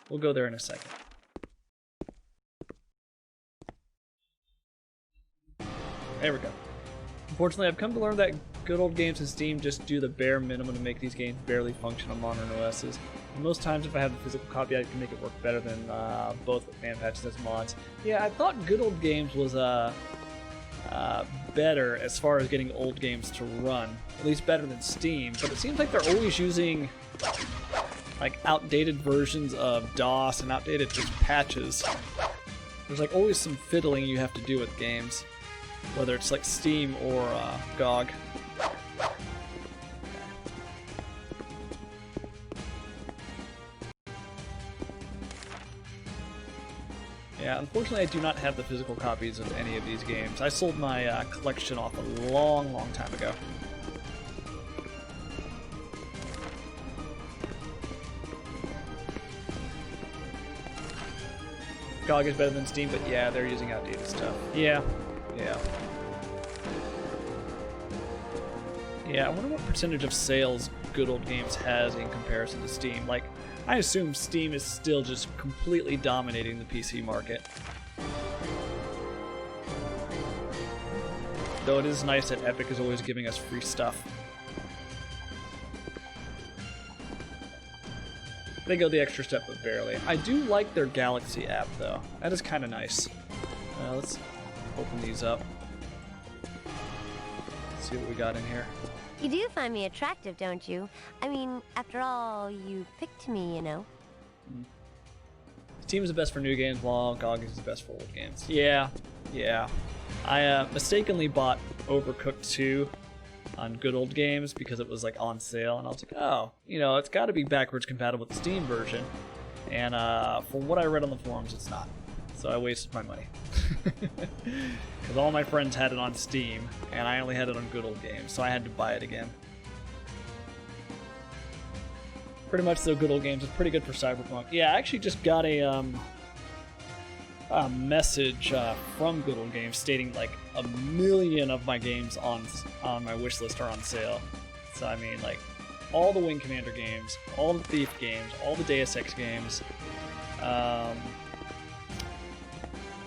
We'll go there in a second. There we go. Unfortunately, I've come to learn that good old games in Steam just do the bare minimum to make these games barely function on modern OSs. And most times, if I have the physical copy, I can make it work better than both with fan patches as mods. Yeah, I thought Good Old Games was better as far as getting old games to run, at least better than Steam. But it seems like they're always using like outdated versions of DOS and outdated just patches. There's like always some fiddling you have to do with games, whether it's like Steam or GOG. Yeah, unfortunately I do not have the physical copies of any of these games. I sold my collection off a long, long time ago. GOG is better than Steam, but yeah, they're using outdated stuff. Yeah. Yeah, I wonder what percentage of sales Good Old Games has in comparison to Steam. Like, I assume Steam is still just completely dominating the PC market. Though it is nice that Epic is always giving us free stuff. They go the extra step, but barely. I do like their Galaxy app, though. That is kind of nice. Let's open these up. Let's see what we got in here. You do find me attractive, don't you? I mean, after all, you picked me, you know. Steam is the best for new games, while GOG is the best for old games. Yeah. I mistakenly bought Overcooked 2 on Good Old Games because it was like on sale, and I was like, oh, you know, it's got to be backwards compatible with the Steam version. And from what I read on the forums, it's not. So I wasted my money. Because all my friends had it on Steam, and I only had it on Good Old Games, so I had to buy it again. Pretty much, though, Good Old Games is pretty good for Cyberpunk. Yeah, I actually just got a message from Good Old Games stating like 1 million of my games on my wish list are on sale. So I mean, like, all the Wing Commander games, all the Thief games, all the Deus Ex games,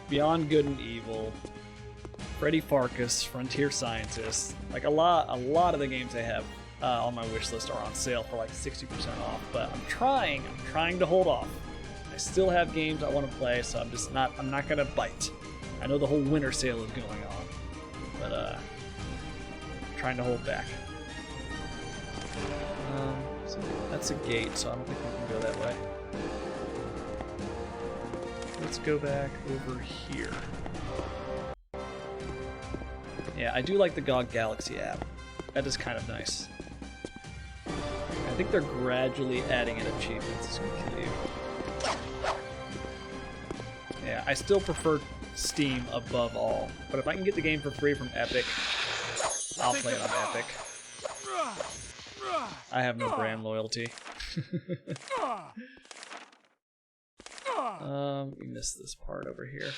Beyond Good and Evil, Freddy Farkas, Frontier Scientist. Like a lot of the games I have on my wish list are on sale for like 60% off. But I'm trying to hold off. I still have games I want to play, so I'm not gonna bite. I know the whole winter sale is going on, but I'm trying to hold back. So that's a gate, so I don't think we can go that way. Let's go back over here. Yeah, I do like the GOG Galaxy app. That is kind of nice. I think they're gradually adding in achievements as we continue. Yeah, I still prefer Steam above all, but if I can get the game for free from Epic, I'll play it on Epic. I have no brand loyalty. We missed this part over here.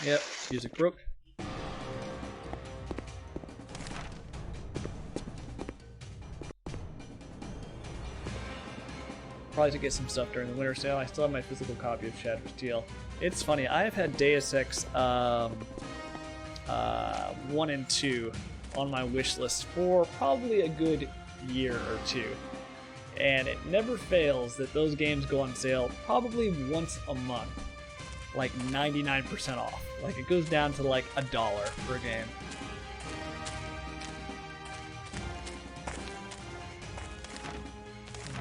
Yep, music broke. Probably to get some stuff during the winter sale. I still have my physical copy of Shattered Steel. It's funny, I have had Deus Ex 1 and 2 on my wish list for probably a good year or two. And it never fails that those games go on sale probably once a month. Like 99% off. Like it goes down to like $1 for a game.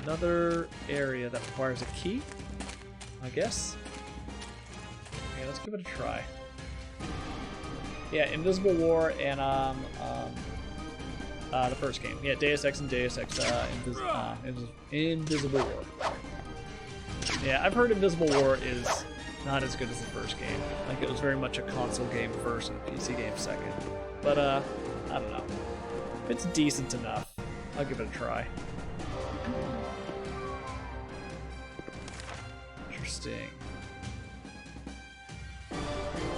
Another area that requires a key, I guess. Okay, let's give it a try. Yeah, Invisible War and the first game. Yeah, Deus Ex and Deus Ex Invisible War. Yeah, I've heard Invisible War is not as good as the first game. Like it was very much a console game first and a PC game second. But I don't know. If it's decent enough, I'll give it a try. Interesting.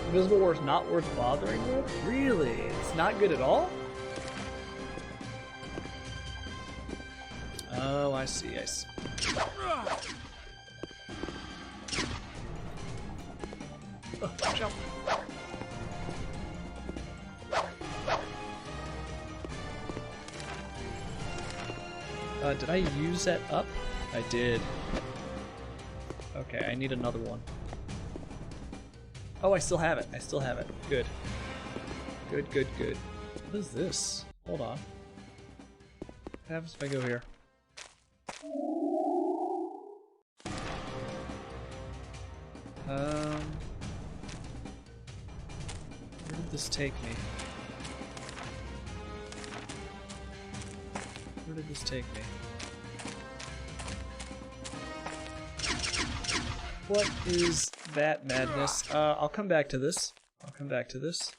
Invisible War is not worth bothering with? Really? It's not good at all? Oh, I see. Oh, jump. Did I use that up? I did. Okay, I need another one. Oh, I still have it. Good. Good. What is this? Hold on. What happens if I go here? Where did this take me? What is that madness? I'll come back to this. It's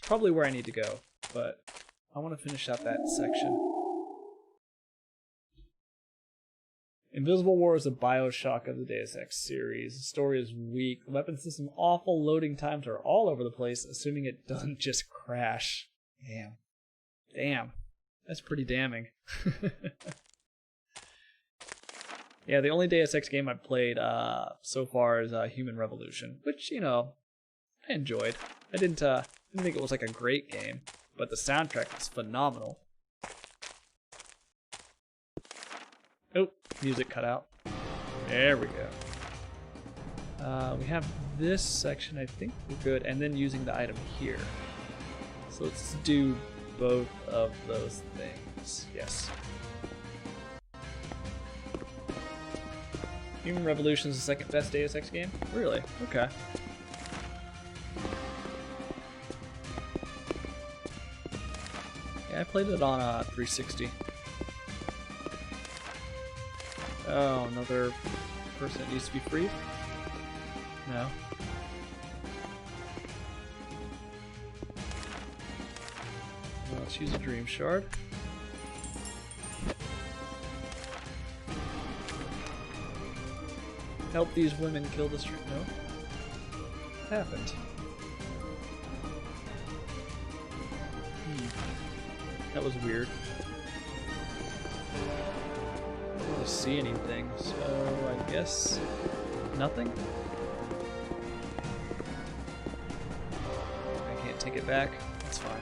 probably where I need to go, but I want to finish out that section. Invisible War is a Bioshock of the Deus Ex series. The story is weak. The weapon system awful. Loading times are all over the place, assuming it doesn't just crash. Damn. That's pretty damning. Yeah, the only Deus Ex game I've played so far is Human Revolution, which, you know, I enjoyed. I didn't think it was like a great game, but the soundtrack was phenomenal. Oh, music cut out. There we go. We have this section, I think we're good, and then using the item here. So let's do both of those things. Yes. Human Revolution is the second best Deus Ex game? Really? Okay. Yeah, I played it on 360. Oh, another person that needs to be freed? No. Well, let's use a Dream Shard. Help these women kill the street. No? What happened? That was weird. I don't really see anything, so I guess nothing? I can't take it back. That's fine.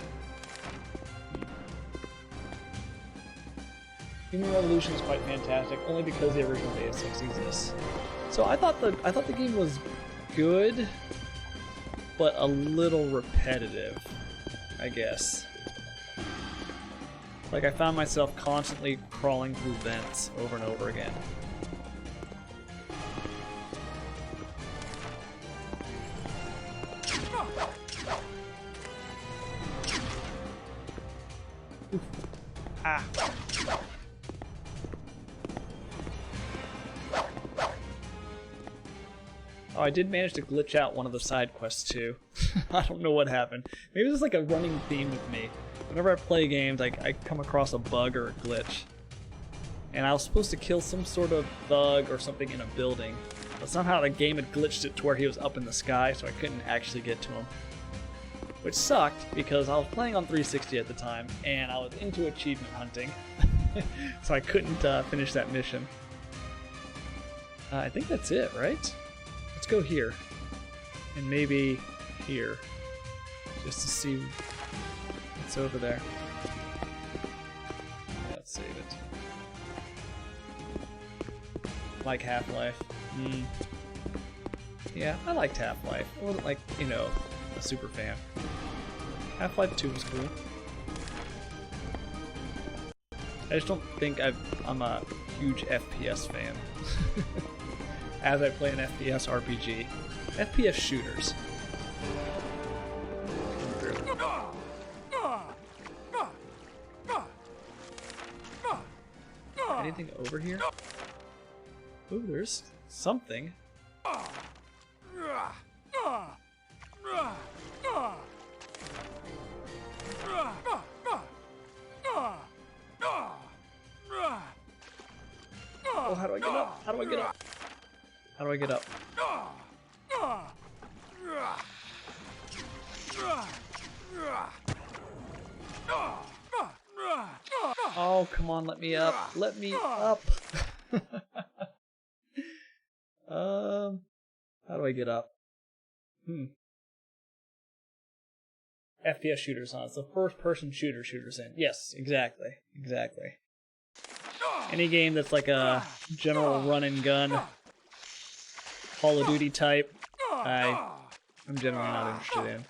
Human Revolution is quite fantastic, only because the original Deus Ex exists. So I thought the game was good, but a little repetitive, I guess. Like I found myself constantly crawling through vents over and over again. Oof. Ah. Oh, I did manage to glitch out one of the side quests too. I don't know what happened. Maybe this is like a running theme with me. Whenever I play games, I come across a bug or a glitch. And I was supposed to kill some sort of bug or something in a building. But somehow the game had glitched it to where he was up in the sky, so I couldn't actually get to him. Which sucked, because I was playing on 360 at the time, and I was into achievement hunting. So I couldn't finish that mission. I think that's it, right? Let's go here. And maybe here. Just to see what's over there. Yeah, let's save it. Like Half-Life. Yeah, I liked Half-Life. I wasn't like, you know, a super fan. Half-Life 2 was cool. I just don't think I'm a huge FPS fan. As I play an FPS RPG. FPS shooters. Anything over here? Ooh, there's something. Oh, how do I get up? How do I get up? How do I get up? Oh, come on, let me up. Let me up. How do I get up? FPS shooters, huh? It's the first person shooters in. Yes, exactly. Exactly. Any game that's like a general run and gun, Call of Duty type, I'm generally not interested in.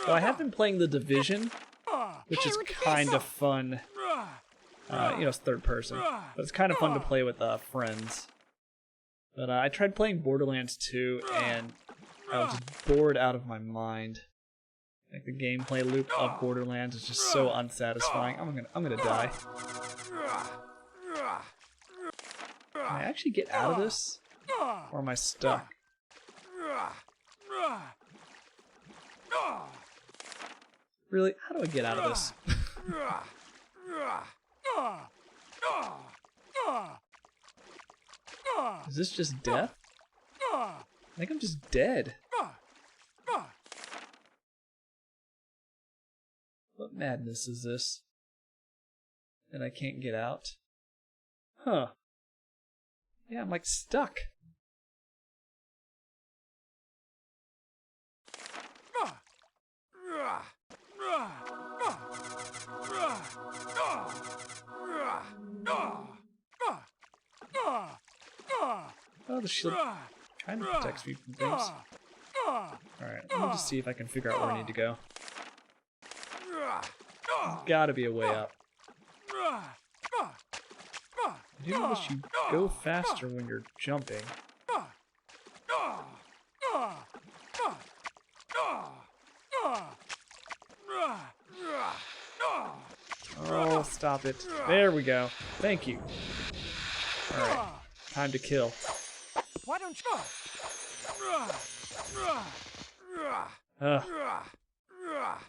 So I have been playing The Division, which is kind of fun. You know, it's third person, but it's kind of fun to play with friends. But I tried playing Borderlands 2, and I was just bored out of my mind. Like the gameplay loop of Borderlands is just so unsatisfying. I'm gonna die. Can I actually get out of this? Or am I stuck? Really? How do I get out of this? Is this just death? I think I'm just dead. What madness is this? And I can't get out? Huh. Yeah, I'm like stuck. Oh, the shield kind of protects me from things. Alright, let me just see if I can figure out where I need to go. There's gotta be a way up. I do notice you go faster when you're jumping. Oh, stop it. There we go. Thank you. Alright, time to kill. Why don't you? Ugh.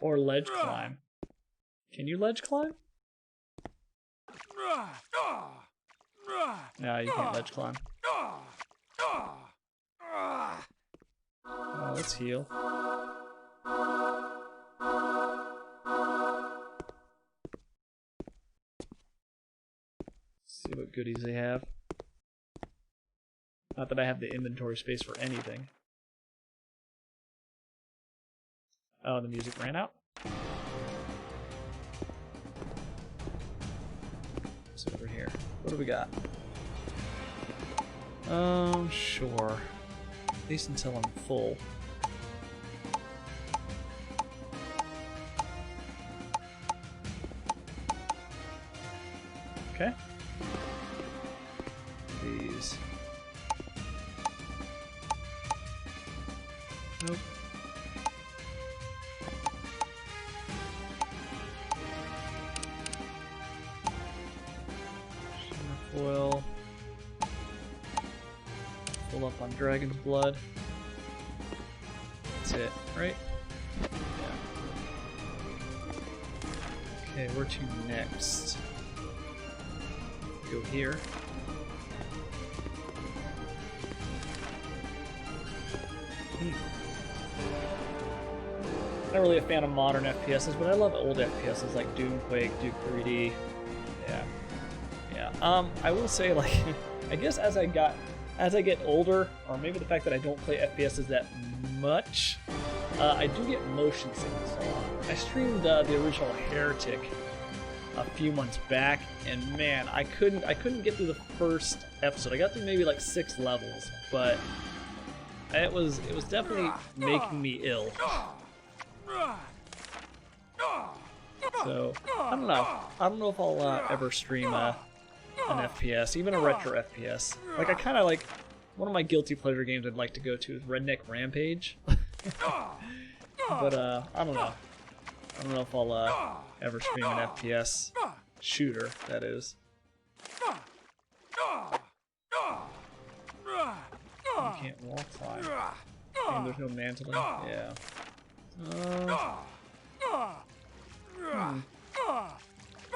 Or ledge climb. Can you ledge climb? No, you can't ledge climb. Oh, let's heal. See what goodies they have. Not that I have the inventory space for anything. Oh, the music ran out? What's over here? What do we got? Sure. At least until I'm full. Okay. Please. Nope. Foil. Fill up on Dragon's Blood. That's it, right? Yeah. Okay, where to next? Go here. Not really a fan of modern FPSs, but I love old FPSs like Doom, Quake, Duke 3D. Yeah. I will say, like, I guess as I get older, or maybe the fact that I don't play FPSs that much, I do get motion sickness a lot. I streamed the original Heretic a few months back, and man, I couldn't get through the first episode. I got through maybe like 6 levels, but it was definitely making me ill. So I don't know if I'll ever stream an FPS, even a retro FPS. Like, I kind of like, one of my guilty pleasure games I'd like to go to is Redneck Rampage. But I don't know. I don't know if I'll ever stream an FPS shooter, that is. You can't wall climb. And there's no mantling. Yeah.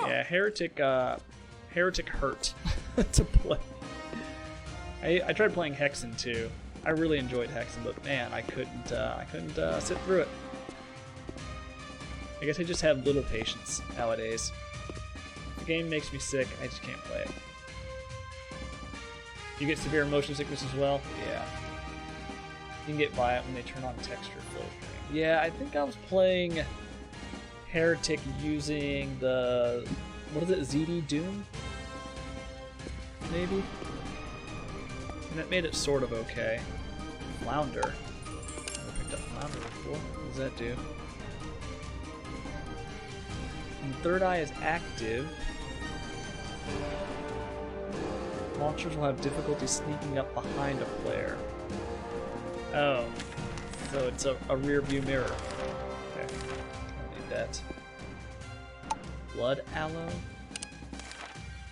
Yeah, Heretic hurt to play. I tried playing Hexen too. I really enjoyed Hexen, but man, I couldn't sit through it. I guess I just have little patience nowadays. The game makes me sick, I just can't play it. You get severe motion sickness as well? Yeah. You can get by it when they turn on texture filtering. Yeah, I think I was playing Heretic using the, what is it, ZD Doom? Maybe? And that made it sort of okay. Flounder. Never picked up Flounder before. What does that do? And Third Eye is active. Launchers will have difficulty sneaking up behind a player. Oh. So it's a rear view mirror. Okay. I'll need that. Blood Aloe?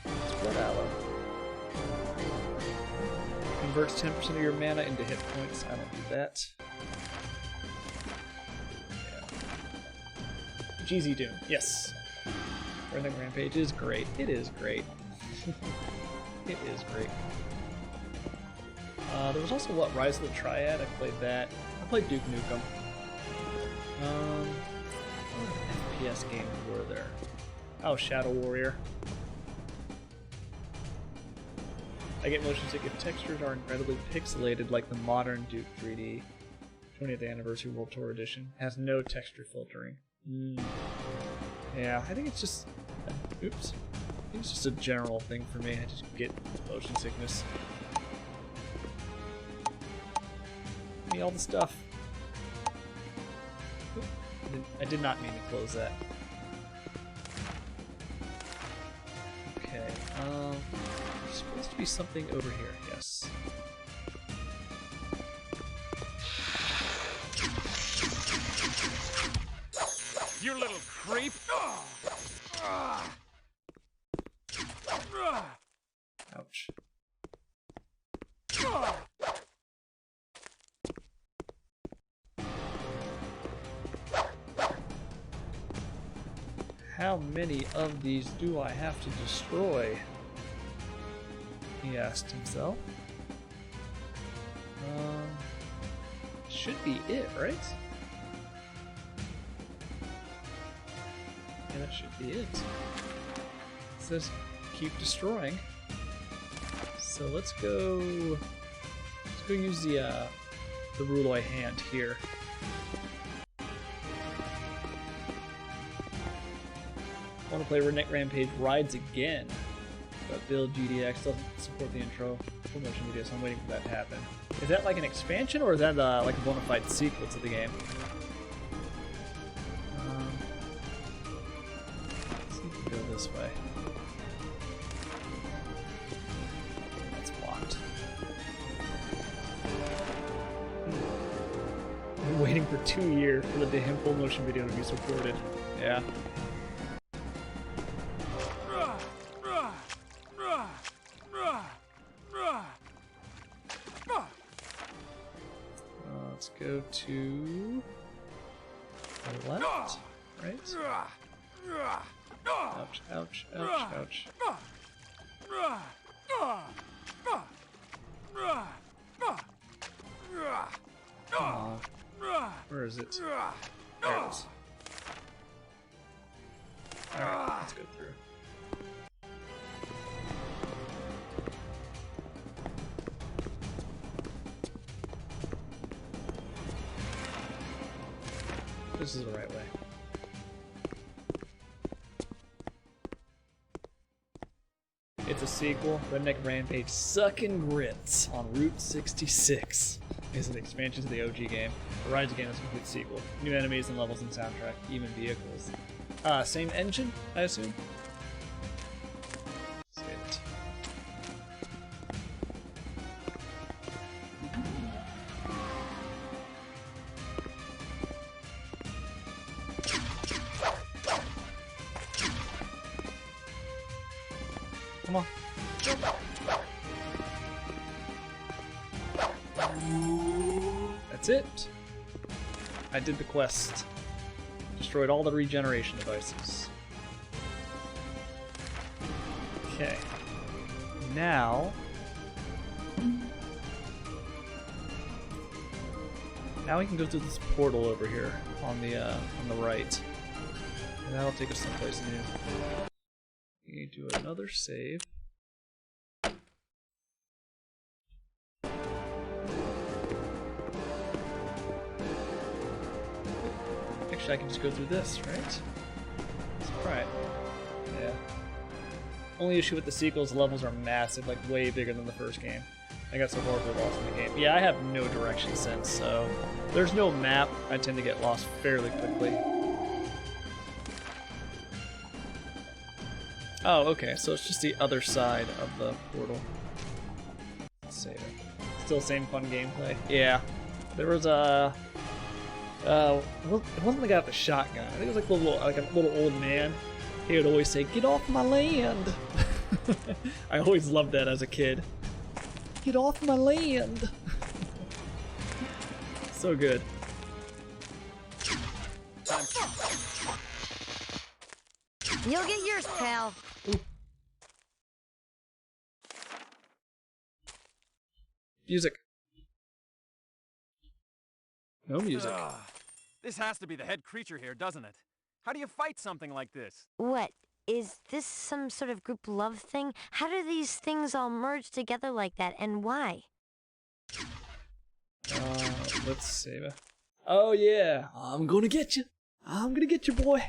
What's Blood Aloe? Converts 10% of your mana into hit points. I don't need that. Yeah. GZ Doom. Yes. Redneck Rampage is great. It is great. It is great. There was also, what, Rise of the Triad? I played that. I played Duke Nukem. What FPS games were there? Oh, Shadow Warrior. I get motion sick if textures are incredibly pixelated like the modern Duke 3D 20th Anniversary World Tour Edition. Has no texture filtering. Yeah, I think it's just... Oops. I think it's just a general thing for me. I just get motion sickness. Give me all the stuff. Oop. I did not mean to close that. Okay, there's supposed to be something over here, yes. You little creep! Ouch. How many of these do I have to destroy? He asked himself. Should be it, right? Yeah, that should be it. It says keep destroying. So let's go use the Ruloi hand here. I want to play Redneck Rampage Rides again, but Build GDX doesn't support the intro full motion video, so I'm waiting for that to happen. Is that like an expansion, or is that like a bona fide sequel to the game? Let's see if we can go this way. That's blocked. I've been waiting for 2 years for the damn full motion video to be supported. Yeah. Let's go to the left, right? Ouch, ouch, ouch, ouch. Where is it? There it is. Alright, let's go through. This is the right way. It's a sequel. Redneck Rampage Suckin' Grits on Route 66 is an expansion to the OG game. The Rides again is a complete sequel. New enemies and levels and soundtrack, even vehicles. Same engine, I assume? Save it. Come on. That's it. I did the quest. Destroyed all the regeneration devices. Okay. Now we can go through this portal over here on the right. And that'll take us someplace new. We need to do another save. Actually, I can just go through this, right? Let's try it. Yeah. Only issue with the sequels, levels are massive, like way bigger than the first game. I got so horribly lost in the game. Yeah, I have no direction sense, so there's no map. I tend to get lost fairly quickly. Oh, okay, so it's just the other side of the portal. Let's save it. Still same fun gameplay. Yeah. There was a... it wasn't the guy with the shotgun. I think it was like a little old man. He would always say, "Get off my land!" I always loved that as a kid. Get off my land! So good. You'll get yours, pal. Music. No music. This has to be the head creature here, doesn't it? How do you fight something like this? What? Is this some sort of group love thing? How do these things all merge together like that, and why? Let's save it. Oh yeah, I'm gonna get you. I'm gonna get you, boy.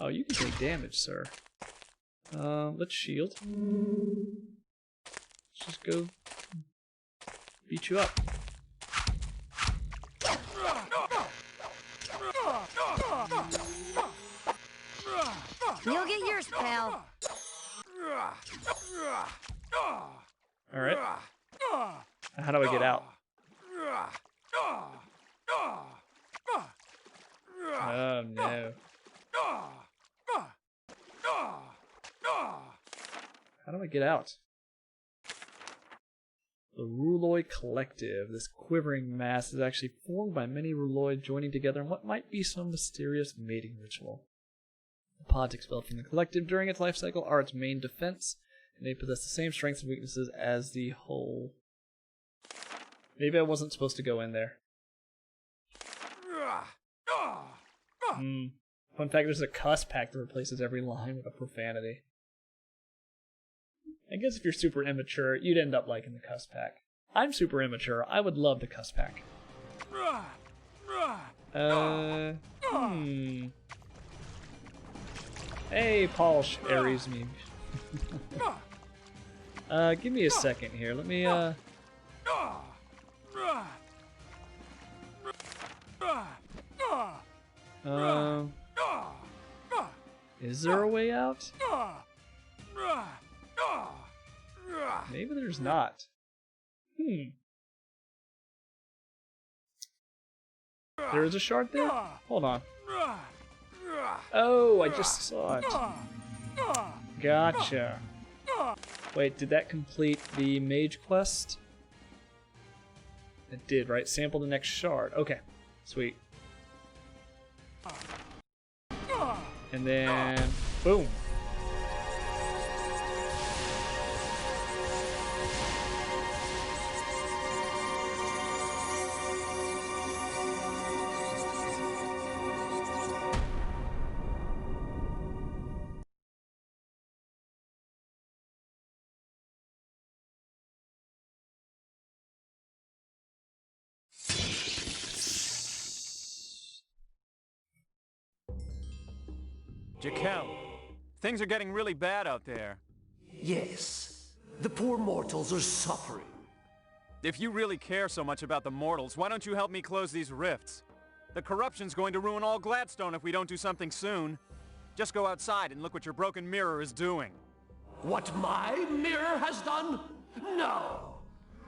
Oh, you can take damage, sir. Let's shield. Let's just go beat you up. You'll get yours, pal. Alright. How do I get out? Oh no. How do I get out? The Ruloid Collective. This quivering mass is actually formed by many Ruloid joining together in what might be some mysterious mating ritual. The pods expelled from the collective during its life cycle are its main defense, and they possess the same strengths and weaknesses as the whole. Maybe I wasn't supposed to go in there. Fun fact, there's a cuss pack that replaces every line with a profanity. I guess if you're super immature, you'd end up liking the cuss pack. I'm super immature. I would love the cuss pack. Hey, Paul Aries meme. Give me a second here. Let me, is there a way out? Maybe there's not. There is a shard there? Hold on. Oh, I just saw it. Gotcha. Wait, did that complete the mage quest? It did, right? Sample the next shard. Okay, sweet. And then, boom. Jaquel, things are getting really bad out there. Yes, the poor mortals are suffering. If you really care so much about the mortals, why don't you help me close these rifts? The corruption's going to ruin all Gladstone if we don't do something soon. Just go outside and look what your broken mirror is doing. What my mirror has done? No!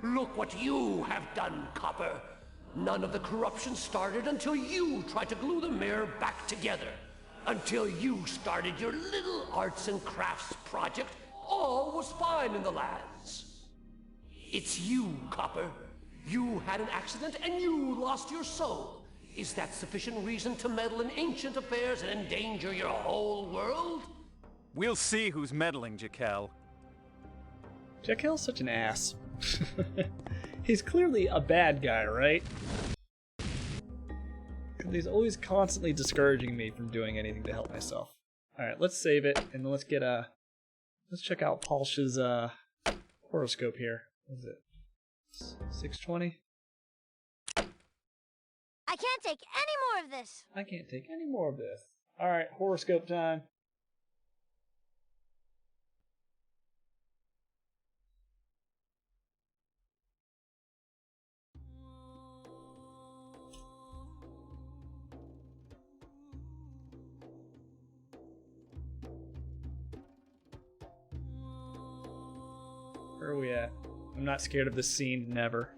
Look what you have done, Copper. None of the corruption started until you tried to glue the mirror back together. Until you started your little arts and crafts project, all was fine in the lands. It's you, Copper. You had an accident and you lost your soul. Is that sufficient reason to meddle in ancient affairs and endanger your whole world? We'll see who's meddling, Jaquel. Jaquel's such an ass. He's clearly a bad guy, right? He's always constantly discouraging me from doing anything to help myself. Alright, let's save it, and let's get let's check out Palsh's horoscope here. What is it? 620? I can't take any more of this. I can't take any more of this. Alright, horoscope time. Where are we at? I'm not scared of this scene, never.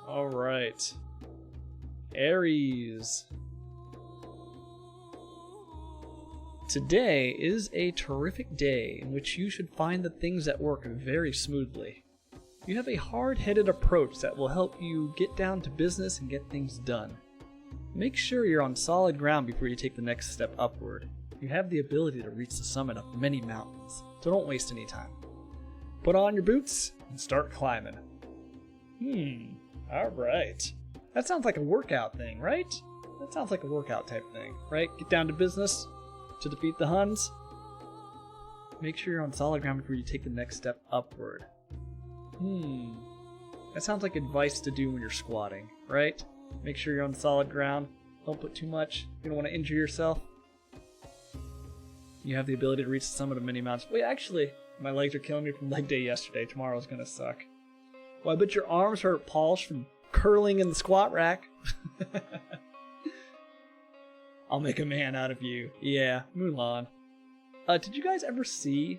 Alright. Aries. Today is a terrific day in which you should find the things that work very smoothly. You have a hard-headed approach that will help you get down to business and get things done. Make sure you're on solid ground before you take the next step upward. You have the ability to reach the summit of many mountains, so don't waste any time. Put on your boots and start climbing. Alright. That sounds like a workout thing, right? That sounds like a workout type thing, right? Get down to business to defeat the Huns. Make sure you're on solid ground before you take the next step upward. That sounds like advice to do when you're squatting, right? Make sure you're on solid ground. Don't put too much. You don't want to injure yourself. You have the ability to reach the summit of many mountains. Wait, actually, my legs are killing me from leg day yesterday. Tomorrow's gonna suck. Well, I bet your arms hurt, Polish, from curling in the squat rack. I'll make a man out of you. Yeah, Mulan. Did you guys ever see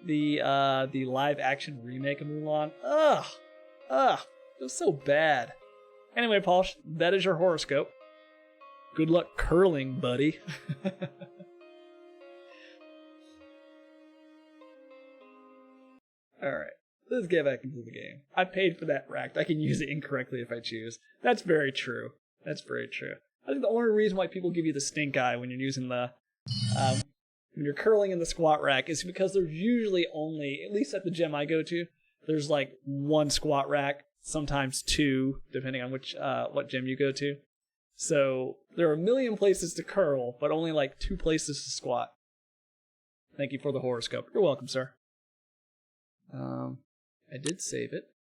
the live action remake of Mulan? Ugh, it was so bad. Anyway, Polish, that is your horoscope. Good luck curling, buddy. Alright, let's get back into the game. I paid for that rack. I can use it incorrectly if I choose. That's very true. That's very true. I think the only reason why people give you the stink eye when you're using the when you're curling in the squat rack is because there's usually only, at least at the gym I go to, there's like one squat rack, sometimes two, depending on which what gym you go to. So there are a million places to curl, but only like 2 places to squat. Thank you for the horoscope. You're welcome, sir. I did save it.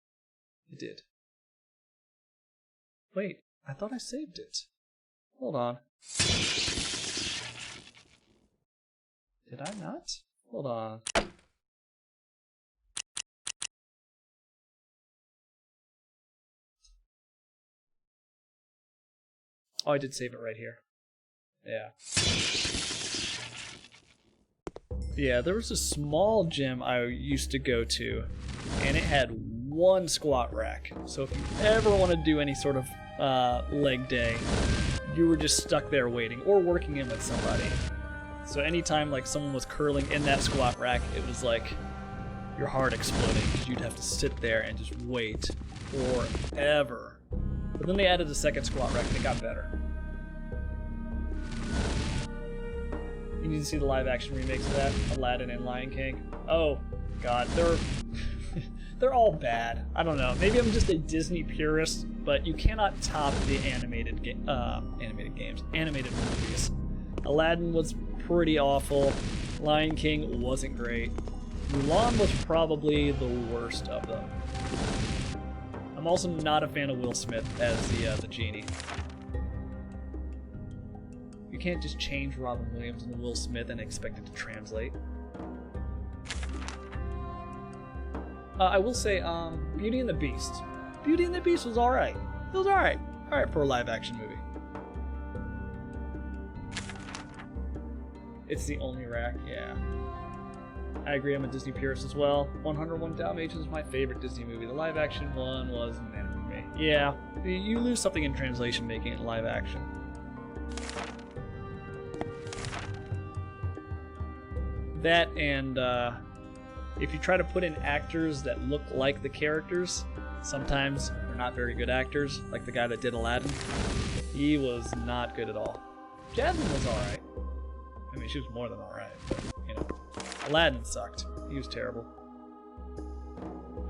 I did. Wait, I thought I saved it. Hold on. Did I not? Hold on. Oh, I did save it right here. Yeah. Yeah, there was a small gym I used to go to, and it had 1 squat rack. So if you ever want to do any sort of leg day, you were just stuck there waiting, or working in with somebody. So anytime like someone was curling in that squat rack, it was like your heart exploding, because you'd have to sit there and just wait forever. But then they added a second squat rack and it got better. You need to see the live action remakes of that, Aladdin and Lion King. Oh god, they're all bad. I don't know. Maybe I'm just a Disney purist, but you cannot top the animated movies. Aladdin was pretty awful. Lion King wasn't great. Mulan was probably the worst of them. I'm also not a fan of Will Smith as the genie. You can't just change Robin Williams into Will Smith and expect it to translate. I will say, Beauty and the Beast. Beauty and the Beast was alright. It was alright. Alright for a live action movie. It's the only rack, yeah. I agree, I'm a Disney purist as well. 101 Dalmatians is my favorite Disney movie. The live action one was an anime. Yeah, you lose something in translation making it live action. That and if you try to put in actors that look like the characters, sometimes they're not very good actors, like the guy that did Aladdin. He was not good at all. Jasmine was alright. I mean, she was more than alright, but, you know. Aladdin sucked. He was terrible.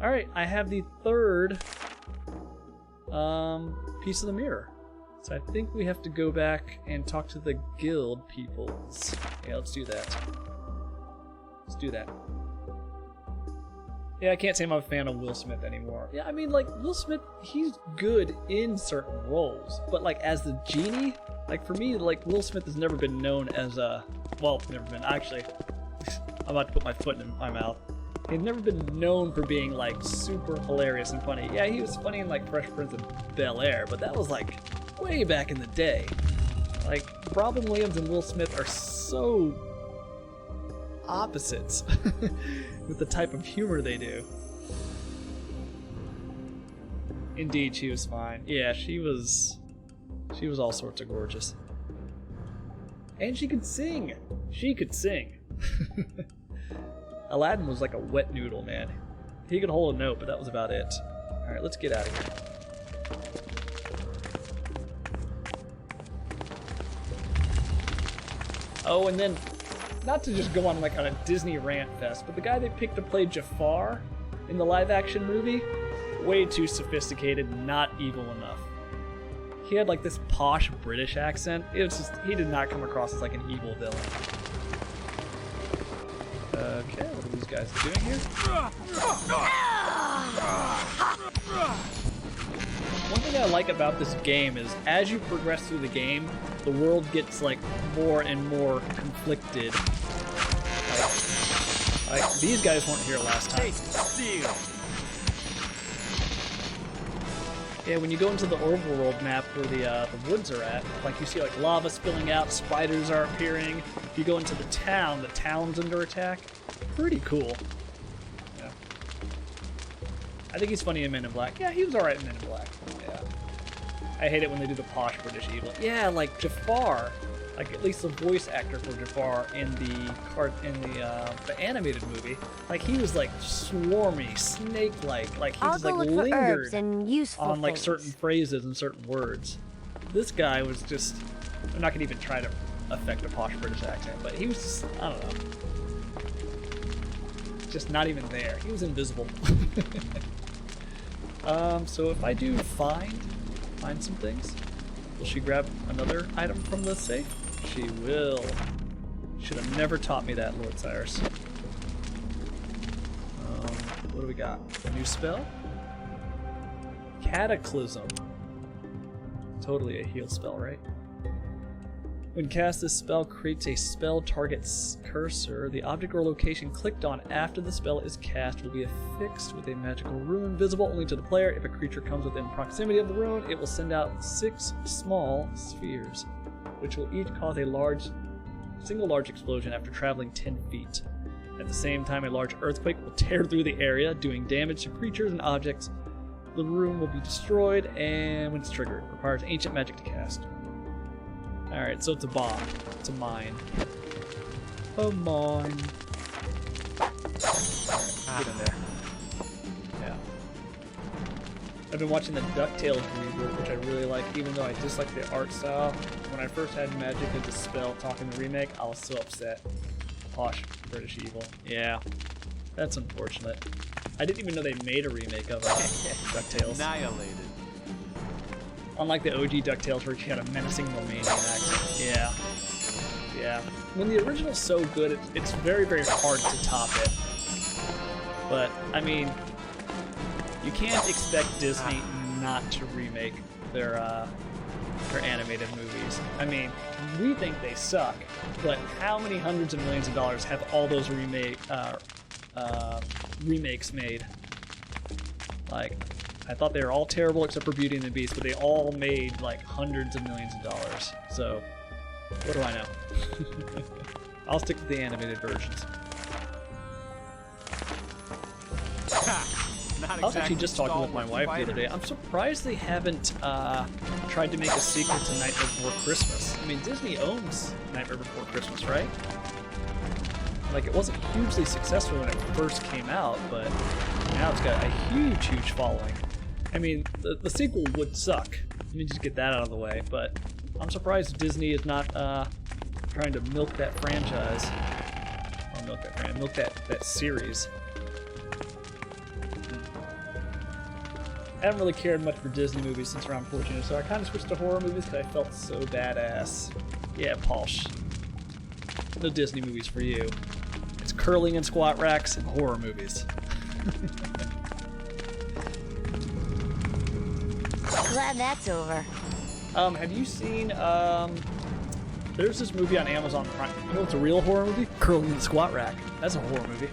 Alright, I have the third piece of the mirror. So I think we have to go back and talk to the guild peoples. Yeah, let's do that. Let's do that. Yeah, I can't say I'm a fan of Will Smith anymore. Yeah, I mean, like, Will Smith, he's good in certain roles, but, like, as the genie, like, for me, like, Will Smith has never been known as a... Well, never been, actually. I'm about to put my foot in my mouth. He's never been known for being, like, super hilarious and funny. Yeah, he was funny in, like, Fresh Prince of Bel-Air, but that was, like, way back in the day. Like, Robin Williams and Will Smith are so opposites with the type of humor they do. Indeed, she was fine. Yeah, she was all sorts of gorgeous. And she could sing. She could sing. Aladdin was like a wet noodle, man. He could hold a note, but that was about it. Alright, let's get out of here. Oh, and then, not to just go on like on a Disney rant fest, but the guy they picked to play Jafar in the live-action movie, way too sophisticated, not evil enough. He had like this posh British accent. It was just, he did not come across as like an evil villain. Okay, what are these guys doing here? One thing I like about this game is as you progress through the game, the world gets like more and more conflicted. Like these guys weren't here last time. Steel. Yeah, when you go into the overworld map where the woods are at, like you see like lava spilling out, spiders are appearing. If you go into the town's under attack. Pretty cool. Yeah. I think he's funny in Men in Black. Yeah, he was alright in Men in Black. Yeah. I hate it when they do the posh British evil. Yeah, like Jafar. Like at least the voice actor for Jafar in the animated movie, like he was like swarmy, snake-like, like he I'll just go like look for herbs lingered and useful on like things. certain phrases and certain words. This guy was just, I'm not gonna even try to affect a posh British accent, but he was just, I don't know, just not even there. He was invisible. So if I do find some things, will she grab another item from the safe? She will. Should have never taught me that, Lord Cyrus. What do we got? A new spell? Cataclysm. Totally a heal spell, right? When cast, this spell creates a spell target's cursor. The object or location clicked on after the spell is cast will be affixed with a magical rune visible only to the player. If a creature comes within proximity of the rune, it will send out 6 small spheres, which will each cause a single large explosion after traveling 10 feet. At the same time, a large earthquake will tear through the area, doing damage to creatures and objects. The rune will be destroyed, and when it's triggered, it requires ancient magic to cast. Alright, so it's a bomb. It's a mine. A mine. Get in there. Yeah. I've been watching the DuckTales reboot, which I really like, even though I dislike the art style. When I first had Magic as a spell talking the remake, I was so upset. Posh British evil. Yeah. That's unfortunate. I didn't even know they made a remake of DuckTales. Annihilated. Unlike the OG DuckTales where she had a menacing Romanian accent. Yeah. Yeah. When the original's so good, it's very, very hard to top it. But, I mean, you can't expect Disney not to remake their animated movies. I mean, we think they suck, but how many hundreds of millions of dollars have all those remakes made? Like, I thought they were all terrible except for Beauty and the Beast, but they all made like hundreds of millions of dollars. So, what do I know? I'll stick with the animated versions. I was actually just talking with my wife the other day. I'm surprised they haven't tried to make a sequel to Nightmare Before Christmas. I mean, Disney owns Nightmare Before Christmas, right? Like, it wasn't hugely successful when it first came out, but now it's got a huge, huge following. I mean, the sequel would suck. Let me just get that out of the way, but I'm surprised Disney is not trying to milk that franchise. Or milk that series. I haven't really cared much for Disney movies since around 14, so I kind of switched to horror movies because I felt so badass. Yeah, Posh. No Disney movies for you. It's curling and squat racks and horror movies. Glad that's over. Have you seen, there's this movie on Amazon Prime. You know what's a real horror movie? Curling and Squat Rack. That's a horror movie.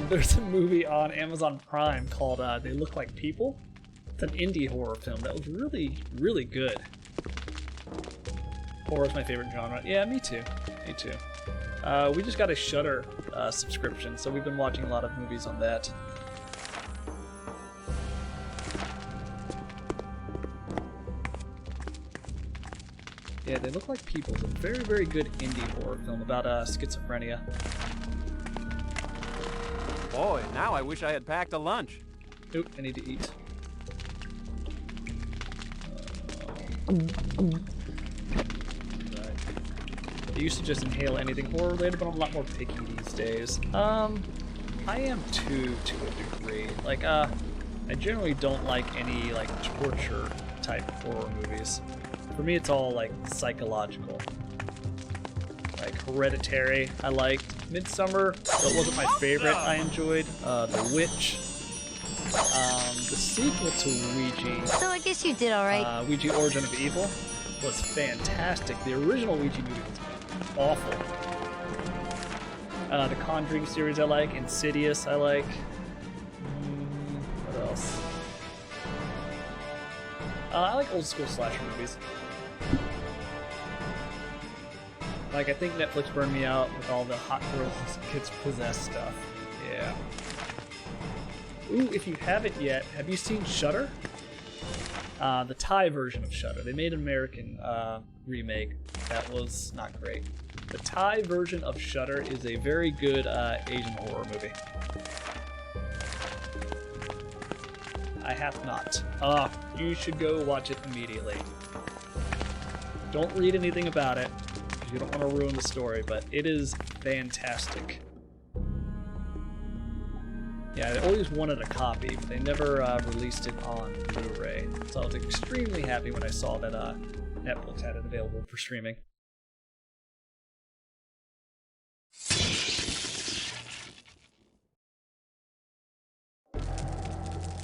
There's a movie on Amazon Prime called They Look Like People. It's an indie horror film that was really, really good. Horror is my favorite genre. Yeah, me too. Me too. We just got a Shudder subscription, so we've been watching a lot of movies on that. Yeah, They Look Like People. It's a very, very good indie horror film about schizophrenia. Boy, now I wish I had packed a lunch. Oop, I need to eat. I used to just inhale anything horror related, but I'm a lot more picky these days. I am too, to a degree. Like, I generally don't like any, like, torture type horror movies. For me, it's all, like, psychological. Like, Hereditary, I liked. Midsummer, though it wasn't my favorite, I enjoyed. The Witch. The sequel to Ouija, So I guess you did alright. Ouija Origin of Evil, was fantastic. The original Ouija movie was awful. The Conjuring series I like. Insidious I like. What else? I like old school slasher movies. Like, I think Netflix burned me out with all the hot girls and kids possessed stuff. Yeah. Ooh, if you haven't yet, have you seen Shudder? The Thai version of Shudder. They made an American remake that was not great. The Thai version of Shudder is a very good Asian horror movie. I have not. You should go watch it immediately. Don't read anything about it, because you don't want to ruin the story, but it is fantastic. Yeah, I always wanted a copy, but they never released it on Blu-ray. So I was extremely happy when I saw that Netflix had it available for streaming.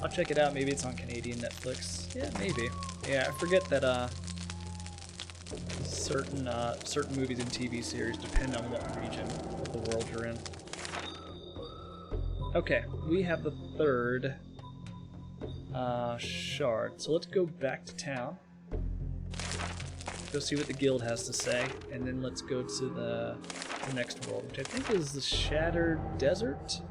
I'll check it out. Maybe it's on Canadian Netflix. Yeah, maybe. Yeah, I forget that certain movies and TV series depend on what region of the world you're in. Okay, we have the third shard. So let's go back to town. Go see what the guild has to say, and then let's go to the next world, which I think is the Shattered Desert?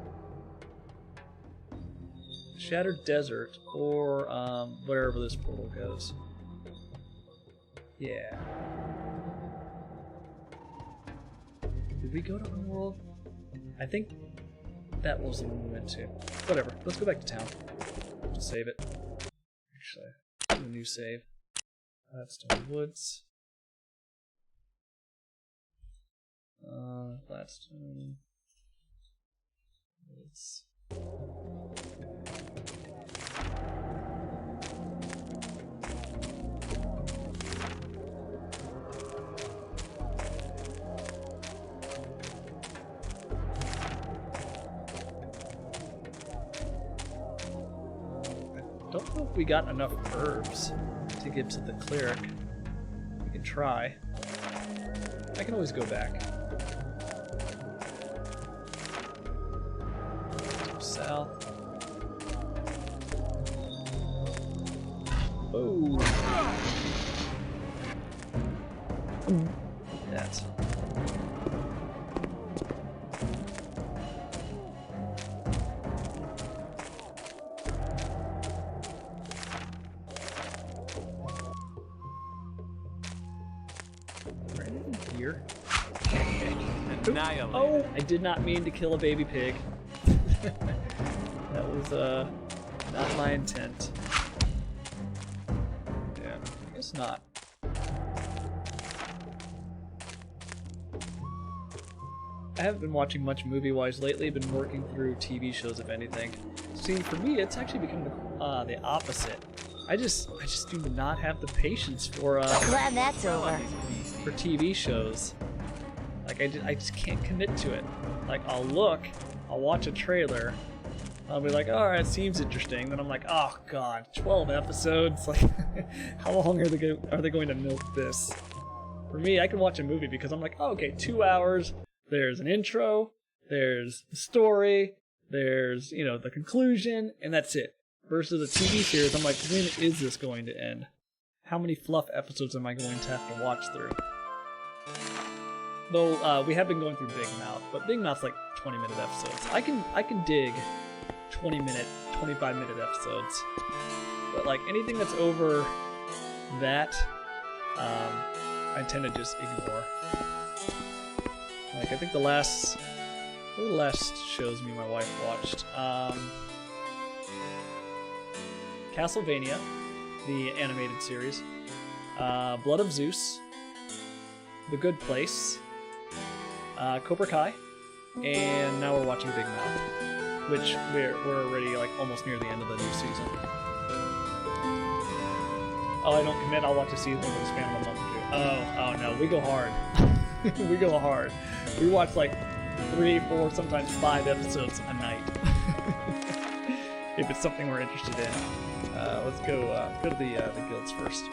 Shattered Desert, or wherever this portal goes. Yeah. Did we go to Unworld? I think that was the one we went to. Whatever, let's go back to town. Just save it. Actually, do a new save. Gladstone Woods. Gladstone Woods. I don't know if we got enough herbs to get to the cleric. We can try. I can always go back. Go south. Oh. That. Here. Annihilated. Oh, I did not mean to kill a baby pig. That was not my intent. Yeah, I guess not. I haven't been watching much movie-wise lately. I've been working through TV shows, if anything. See, for me, it's actually become the opposite. I just do not have the patience for Glad that's over. for TV shows. Like, I just can't commit to it. Like, I'll look, I'll watch a trailer, I'll be like, alright, seems interesting. Then I'm like, oh god, 12 episodes? Like, how long are they going to milk this? For me, I can watch a movie because I'm like, oh, okay, 2 hours, there's an intro, there's the story, there's, you know, the conclusion, and that's it. Versus a TV series, I'm like, when is this going to end? How many fluff episodes am I going to have to watch through? Though, we have been going through Big Mouth, but Big Mouth's like 20-minute episodes. I can dig 20-minute, 25-minute episodes. But like anything that's over that, I tend to just ignore. Like I think the last What were the last shows me and my wife watched? Castlevania, the animated series. Blood of Zeus. The Good Place. Cobra Kai. And now we're watching Big Mouth, which we're already like almost near the end of the new season. Oh, I don't commit. I'll watch a season for the span of a month or two. Oh no, we go hard. We go hard. We watch like 3, 4, sometimes 5 episodes a night. If it's something we're interested in. Let's go to the guilds first.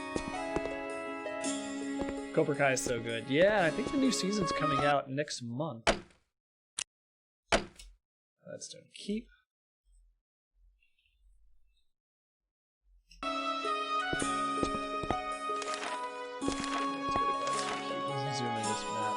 Cobra Kai is so good. Yeah, I think the new season's coming out next month. Let's do keep. Let's zoom in this map.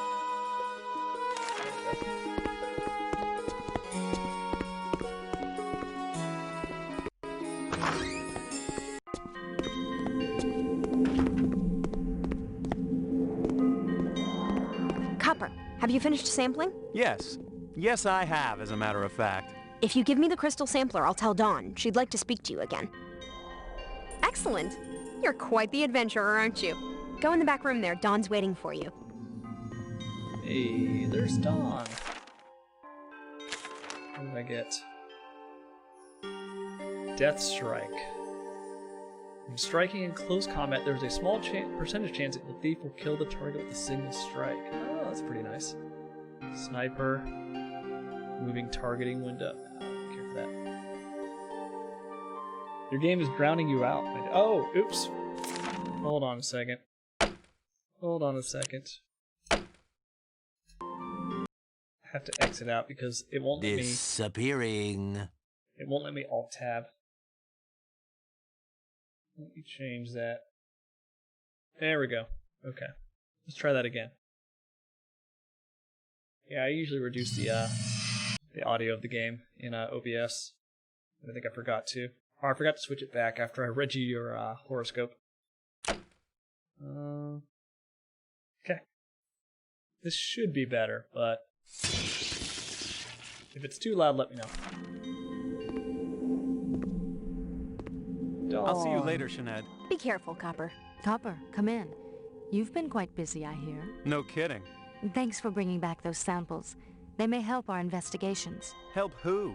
Copper, have you finished sampling? Yes. Yes, I have, as a matter of fact. If you give me the crystal sampler, I'll tell Dawn. She'd like to speak to you again. Excellent. You're quite the adventurer, aren't you? Go in the back room there. Dawn's waiting for you. Hey, there's Dawn. What did I get? Death Strike. When striking in close combat, there's a small percentage chance that the thief will kill the target with a single strike. Oh, that's pretty nice. Sniper. Moving targeting window. I don't care for that. Your game is grounding you out. Oh, oops. Hold on a second. Hold on a second. I have to exit out because it won't let me... Disappearing. It won't let me Alt-Tab. Let me change that. There we go. Okay. Let's try that again. Yeah, I usually reduce the audio of the game in OBS. I think I forgot to. Oh, I forgot to switch it back after I read you your horoscope. Okay. This should be better, but if it's too loud, let me know. I'll see you later, Sinead. Be careful, Copper. Copper, come in. You've been quite busy, I hear. No kidding. Thanks for bringing back those samples. They may help our investigations. Help who?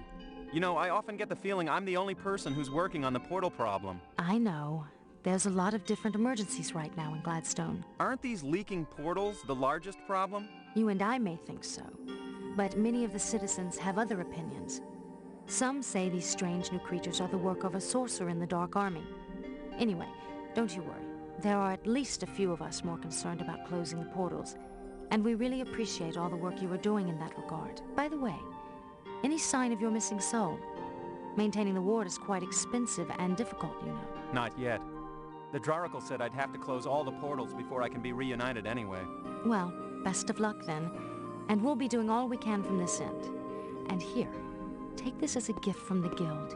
You know, I often get the feeling I'm the only person who's working on the portal problem. I know. There's a lot of different emergencies right now in Gladstone. Aren't these leaking portals the largest problem? You and I may think so, but many of the citizens have other opinions. Some say these strange new creatures are the work of a sorcerer in the Dark Army. Anyway, don't you worry. There are at least a few of us more concerned about closing the portals, and we really appreciate all the work you are doing in that regard. By the way, any sign of your missing soul? Maintaining the ward is quite expensive and difficult, you know. Not yet. The Draracle said I'd have to close all the portals before I can be reunited anyway. Well, best of luck then, and we'll be doing all we can from this end. And here, take this as a gift from the Guild.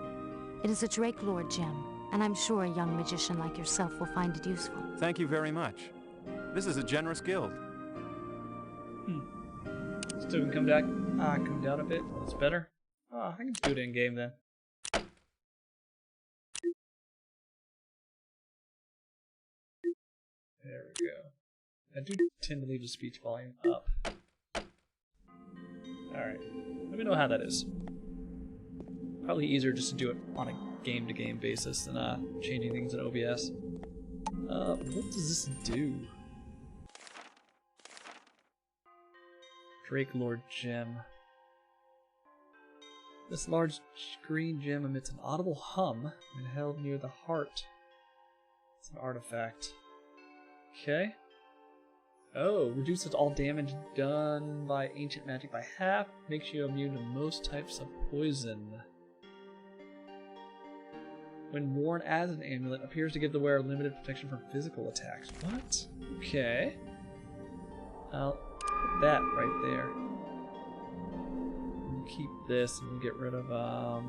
It is a Drake Lord gem, and I'm sure a young magician like yourself will find it useful. Thank you very much. This is a generous guild. Still can come down a bit. That's better. I can do it in game then. There we go. I do tend to leave the speech volume up. Alright. Let me know how that is. Probably easier just to do it on a game-to-game basis than changing things in OBS. What does this do? Drake Lord Gem. This large green gem emits an audible hum when held near the heart. It's an artifact. Okay. Oh, reduces all damage done by ancient magic by half. Makes you immune to most types of poison. When worn as an amulet, appears to give the wearer limited protection from physical attacks. What? Okay. I'll put that right there. We'll keep this and we'll get rid of a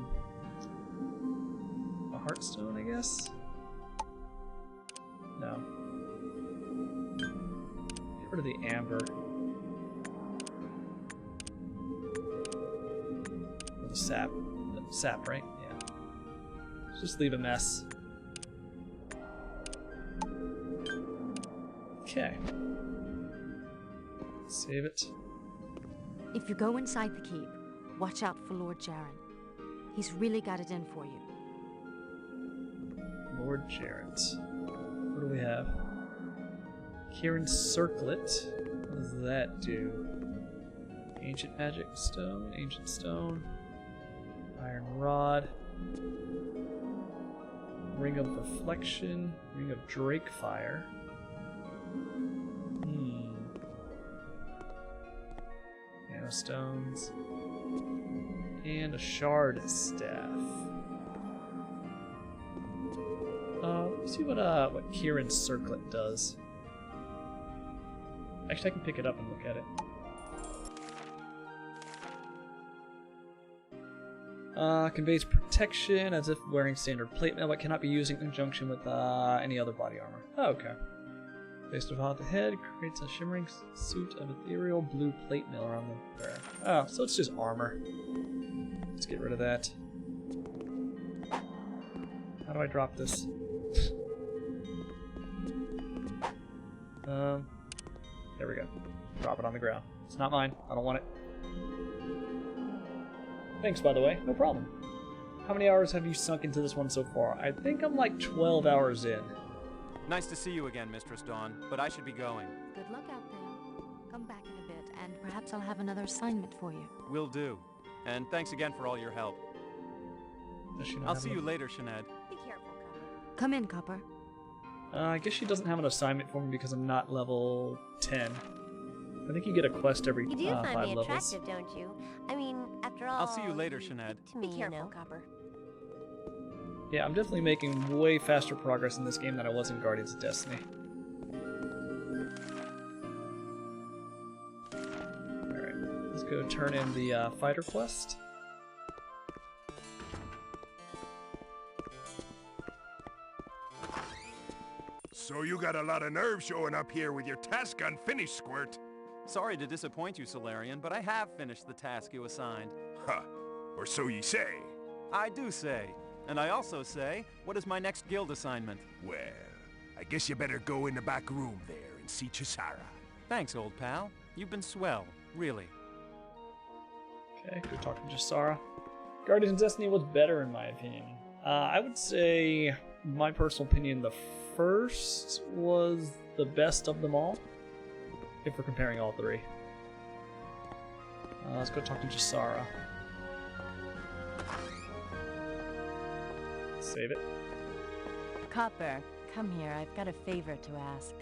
heartstone, I guess? No. Get rid of the amber. the sap. The sap, right? Yeah. Just leave a mess. Okay. Save it. If you go inside the keep, watch out for Lord Jaren. He's really got it in for you. Lord Jarrett. What do we have? Kieran's Circlet. What does that do? Ancient Magic Stone, Ancient Stone, Iron Rod, Ring of Reflection, Ring of Drakefire. Nano Stones, and a Shard Staff. Let's see what Kieran's Circlet does. Actually, I can pick it up and look at it. Conveys protection as if wearing standard plate mail, but cannot be used in conjunction with any other body armor. Oh, okay. Based upon the head, creates a shimmering suit of ethereal blue plate mail around the wearer. Oh, so it's just armor. Let's get rid of that. How do I drop this? There we go. Drop it on the ground. It's not mine. I don't want it. Thanks, by the way. No problem. How many hours have you sunk into this one so far? I think I'm like 12 hours in. Nice to see you again, Mistress Dawn, but I should be going. Good luck out there. Come back in a bit, and perhaps I'll have another assignment for you. Will do. And thanks again for all your help. I'll see you later, Sinead. Be careful, Copper. Come in, Copper. I guess she doesn't have an assignment for me because I'm not level 10. I think you get a quest every You do 5 find me levels. attractive, don't you? I mean, after all... I'll see you later, Sinead. To me, Be careful, you know. Copper. Yeah, I'm definitely making way faster progress in this game than I was in Guardians of Destiny. Alright, let's go turn in the fighter quest. So you got a lot of nerve showing up here with your task unfinished, Squirt. Sorry to disappoint you, Solarian, but I have finished the task you assigned. Huh. Or so ye say. I do say. And I also say, what is my next guild assignment? Well, I guess you better go in the back room there and see Chisara. Thanks, old pal. You've been swell, really. Okay, go talk to Jasara. Guardians of Destiny was better in my opinion. I would say, my personal opinion, the first was the best of them all, if we're comparing all three. Let's go talk to Jasara. Save it. Copper, come here. I've got a favor to ask.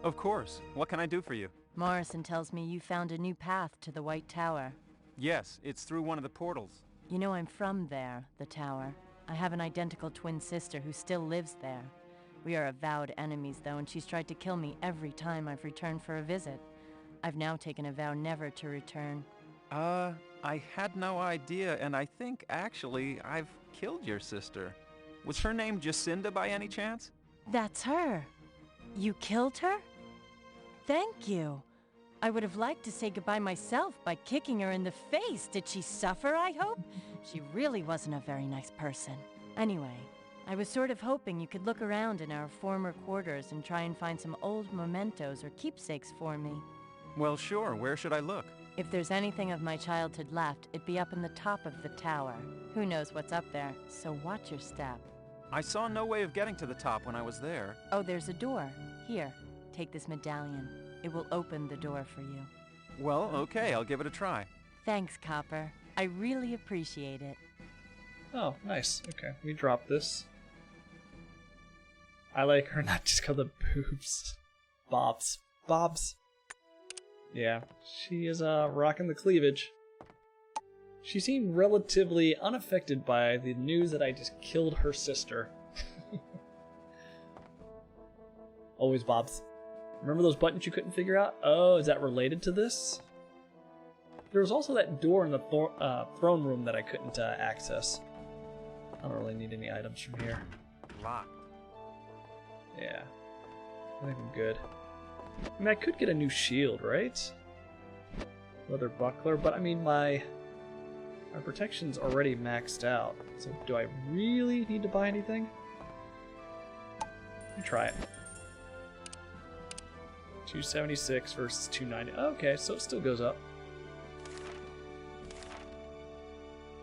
Of course. What can I do for you? Morrison tells me you found a new path to the White Tower. Yes, it's through one of the portals. You know I'm from there, the tower. I have an identical twin sister who still lives there. We are avowed enemies, though, and she's tried to kill me every time I've returned for a visit. I've now taken a vow never to return. I had no idea, and I think, actually, I've killed your sister. Was her name Jacinda by any chance? That's her. You killed her? Thank you. I would have liked to say goodbye myself by kicking her in the face. Did she suffer, I hope? She really wasn't a very nice person. Anyway, I was sort of hoping you could look around in our former quarters and try and find some old mementos or keepsakes for me. Well, sure. Where should I look? If there's anything of my childhood left, it'd be up in the top of the tower. Who knows what's up there, so watch your step. I saw no way of getting to the top when I was there. Oh, there's a door. Here, take this medallion. It will open the door for you. Well, okay, I'll give it a try. Thanks, Copper. I really appreciate it. Oh, nice. Okay, we drop this. I like her not just called the boobs. Bobs. Yeah, she is rocking the cleavage. She seemed relatively unaffected by the news that I just killed her sister. Always Bobs. Remember those buttons you couldn't figure out? Oh, is that related to this? There was also that door in the throne room that I couldn't access. I don't really need any items from here. Locked. Yeah. I think I'm good. I mean, I could get a new shield, right? Leather buckler, but I mean, my Our protection's already maxed out, so do I really need to buy anything? Let me try it. 276 versus 290. Okay, so it still goes up.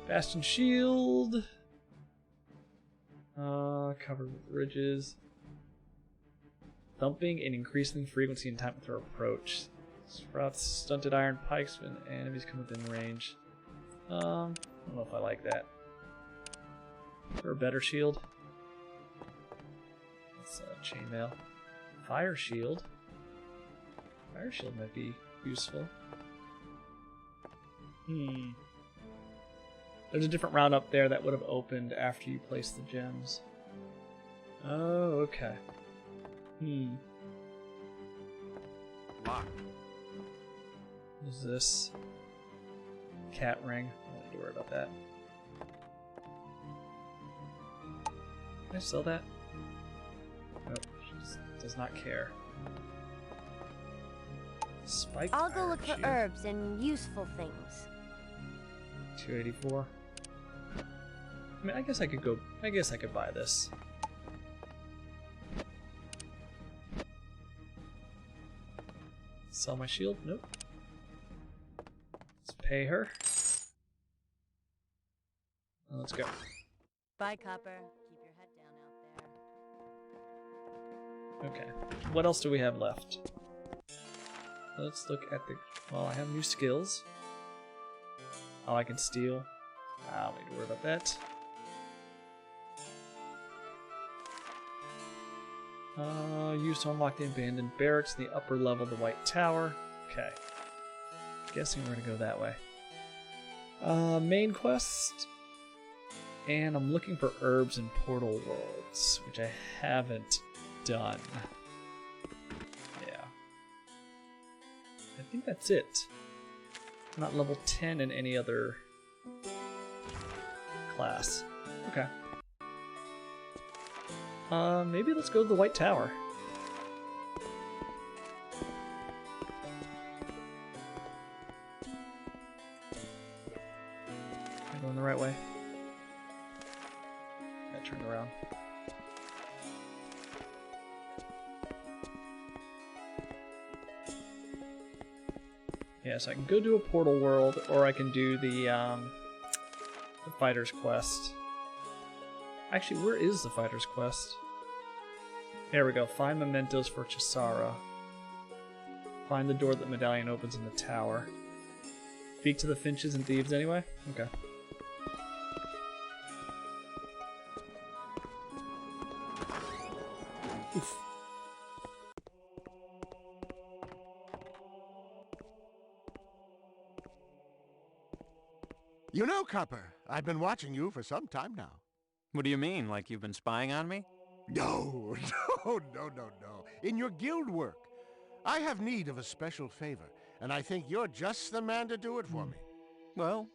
Bastion shield. Covered with ridges. Thumping and increasing frequency and time with our approach. Sprouts stunted iron pikes when enemies come within range. I don't know if I like that. For a better shield. That's chainmail. Fire shield. Fire shield might be useful. There's a different round up there that would have opened after you place the gems. Oh, okay. Lock. What is this? Cat ring. I don't need to worry about that. Can I sell that? Nope. She just does not care. Spiked I'll go iron look for shield. herbs and useful things. 284. I mean, I guess I could buy this. Sell my shield? Nope. Let's pay her. Now let's go. Bye, Copper. Keep your head down out there. Okay. What else do we have left? Let's look at the... Well, I have new skills. Oh, I can steal. I don't need to worry about that. Used to unlock the abandoned barracks in the upper level of the White Tower. Okay. Guessing we're gonna go that way. Main quest. And I'm looking for herbs in Portal Worlds, which I haven't done. Yeah. I think that's it. I'm not level 10 in any other class. Okay. Maybe let's go to the White Tower. Am I going the right way? I turned around. Yeah, so I can go do a Portal World, or I can do the Fighter's Quest. Actually, where is the Fighter's Quest? There we go. Find mementos for Chisara. Find the door that the medallion opens in the tower. Speak to the Finches and Thieves anyway? Okay. Oof. You know, Copper, I've been watching you for some time now. What do you mean? Like you've been spying on me? No. In your guild work. I have need of a special favor, and I think you're just the man to do it for me. Well,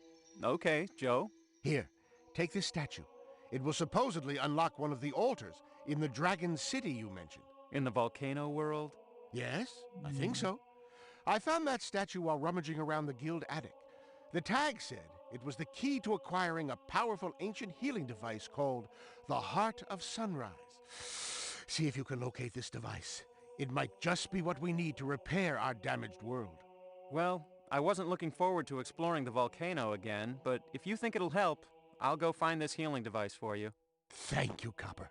okay, Joe. Here, take this statue. It will supposedly unlock one of the altars in the Dragon City you mentioned. In the volcano world? Yes, I think so. I found that statue while rummaging around the guild attic. The tag said it was the key to acquiring a powerful ancient healing device called the Heart of Sunrise. See if you can locate this device. It might just be what we need to repair our damaged world. Well, I wasn't looking forward to exploring the volcano again, but if you think it'll help, I'll go find this healing device for you. Thank you, Copper.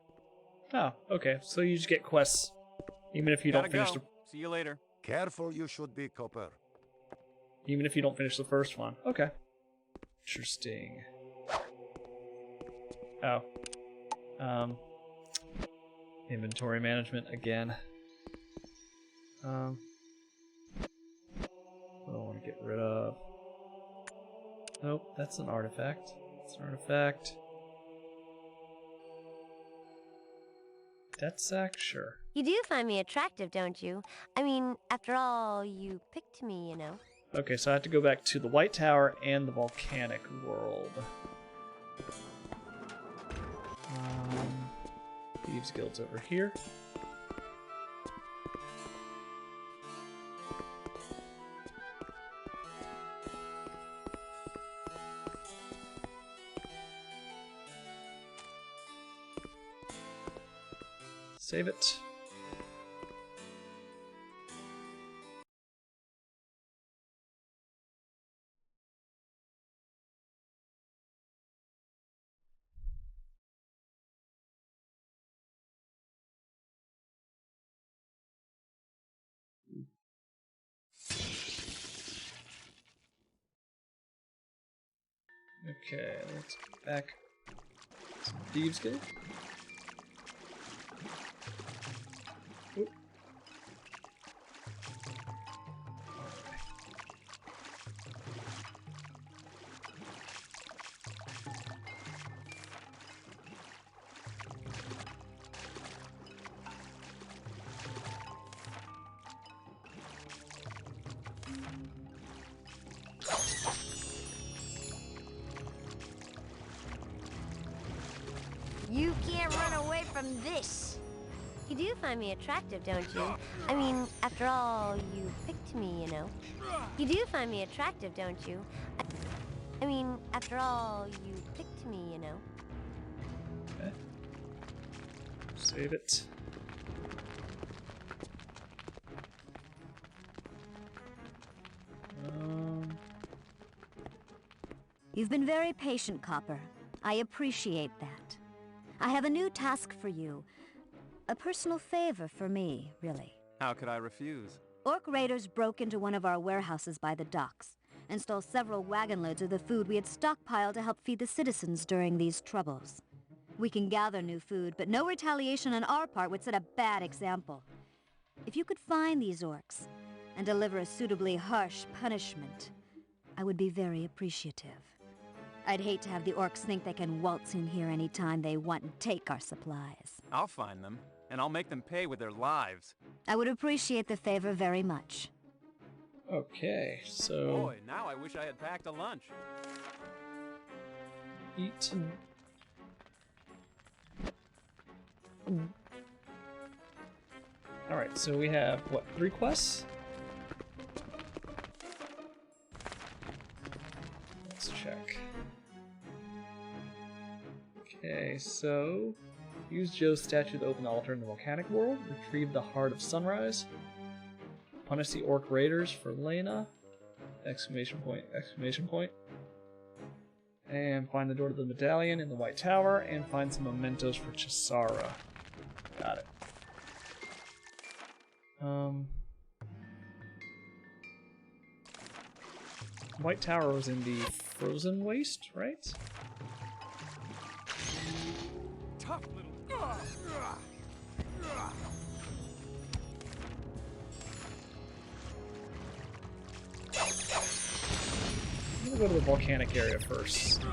Oh, okay. So you just get quests, even if you don't finish the... See you later. Careful you should be, Copper. Even if you don't finish the first one. Okay. Interesting. Oh. Inventory management again. What do I want to get rid of? Nope, that's an artifact. That's an artifact. Death sack? Sure. You do find me attractive, don't you? I mean, after all, you picked me, you know. Okay, so I have to go back to the White Tower and the volcanic world. Thieves Guild's over here. Save it. Okay, let's get back to Thieves Guild. Oop. You can't run away from this. You do find me attractive, don't you? I mean, after all, you picked me, you know. You do find me attractive, don't you? I mean, after all, you picked me, you know. Okay. Save it. You've been very patient, Copper. I appreciate that. I have a new task for you. A personal favor for me, really. How could I refuse? Orc raiders broke into one of our warehouses by the docks and stole several wagon loads of the food we had stockpiled to help feed the citizens during these troubles. We can gather new food, but no retaliation on our part would set a bad example. If you could find these orcs and deliver a suitably harsh punishment, I would be very appreciative. I'd hate to have the orcs think they can waltz in here anytime they want and take our supplies. I'll find them, and I'll make them pay with their lives. I would appreciate the favor very much. Okay, so... Boy, now I wish I had packed a lunch. Eat. Alright, so we have, what, 3 quests? Let's check. Okay, so... Use Joe's statue to open the altar in the volcanic world. Retrieve the Heart of Sunrise. Punish the Orc Raiders for Lena! Exclamation point, exclamation point. And find the door to the medallion in the White Tower, and find some mementos for Chisara. Got it. White Tower was in the Frozen Waste, right? Tough little... I'm gonna go to the volcanic area first.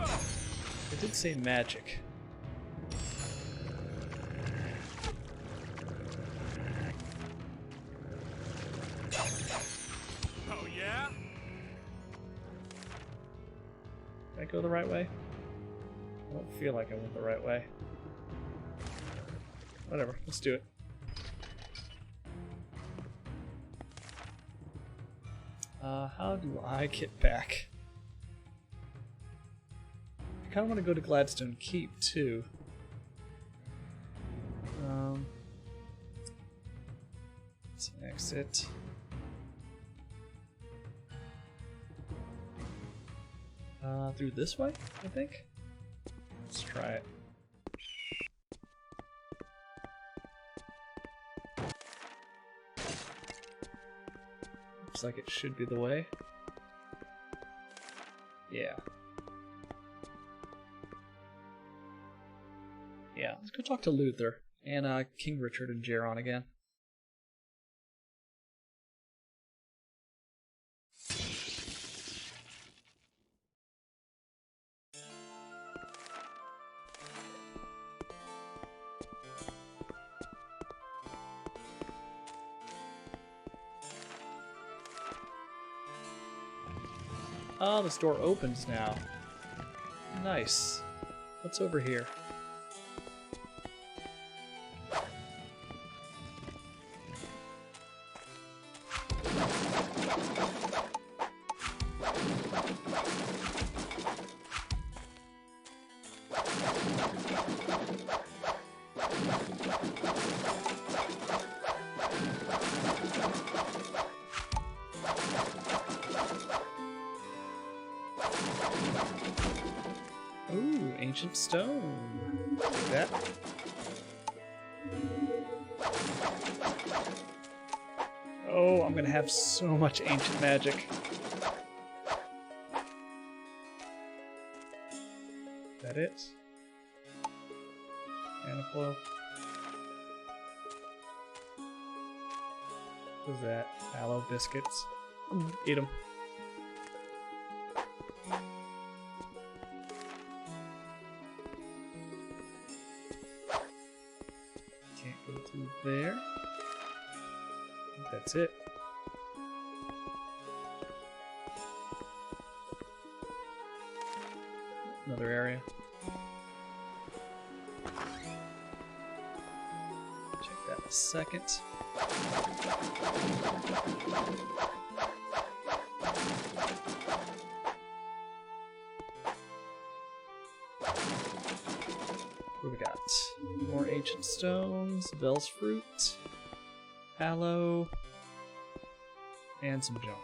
It did say magic. Oh yeah? Did I go the right way? I don't feel like I went the right way. Whatever, let's do it. How do I get back? I kind of want to go to Gladstone Keep, too. Let's exit. Through this way, I think? Let's try it. Looks like it should be the way. Yeah. Yeah, let's go talk to Luther and King Richard and Geron again. Oh, this door opens now. Nice. What's over here? Ancient stone. Take that. Oh, I'm gonna have so much ancient magic. Is that it? Anaflow. What's that? Aloe biscuits. Eat them. Can't go through there. I think that's it. Another area. Check that in a second. What do we got? More ancient stones, Bell's fruit, aloe, and some junk.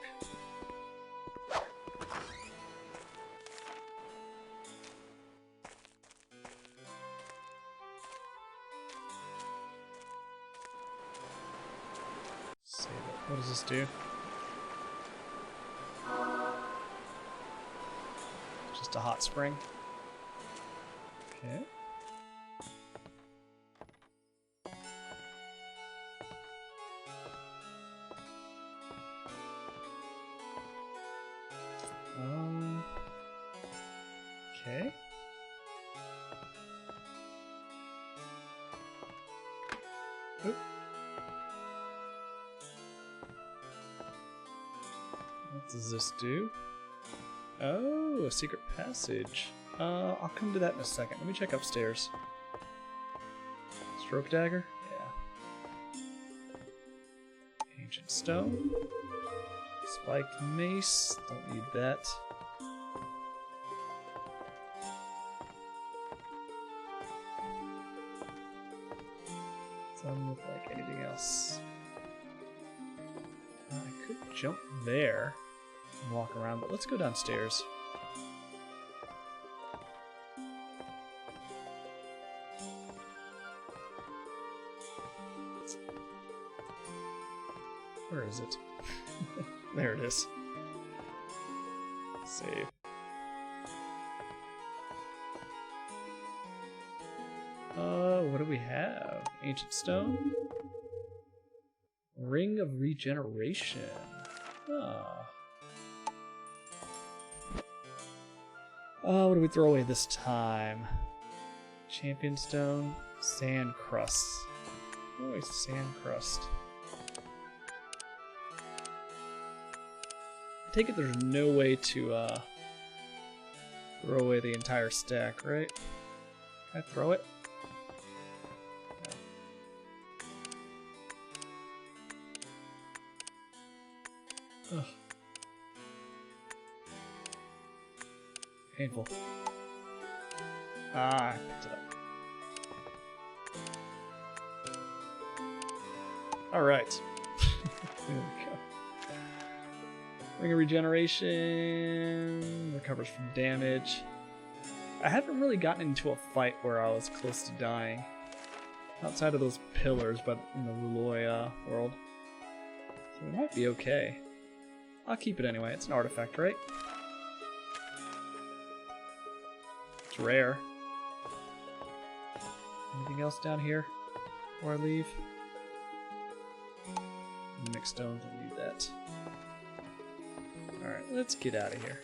Save it. What does this do? Just a hot spring. Okay. Okay. Oop. What does this do? Oh, a secret passage. I'll come to that in a second. Let me check upstairs. Stroke dagger? Yeah. Ancient stone. Spiked mace. Don't need that. Doesn't look like anything else. I could jump there and walk around, but let's go downstairs. Where is it? There it is. Save. What do we have? Ancient stone? Ring of regeneration. Ah. What do we throw away this time? Champion stone? Sand crust. Oh, sand crust. I take it there's no way to throw away the entire stack, right? Can I throw it? No. Ugh. Painful. Ah, I picked it up. Alright. There we go. Ring of regeneration, recovers from damage. I haven't really gotten into a fight where I was close to dying. Outside of those pillars, but in the Ruloi world. So it might be okay. I'll keep it anyway, it's an artifact, right? It's rare. Anything else down here before I leave? Mixed stones, I need that. Alright, let's get out of here.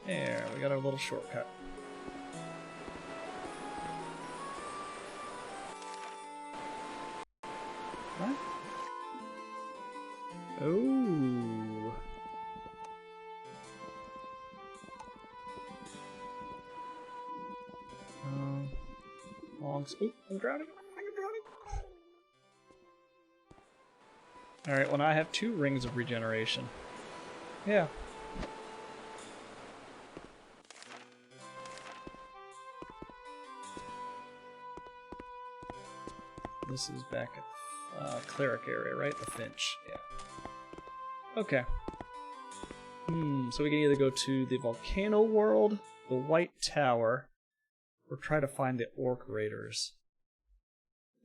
There, we got our little shortcut. What? Oh. Oop, I'm drowning. I'm drowning. Alright, well now I have 2 rings of regeneration. Yeah. This is back at Cleric area, right? The Finch. Yeah. Okay. So we can either go to the Volcano World, the White Tower, or try to find the Orc Raiders.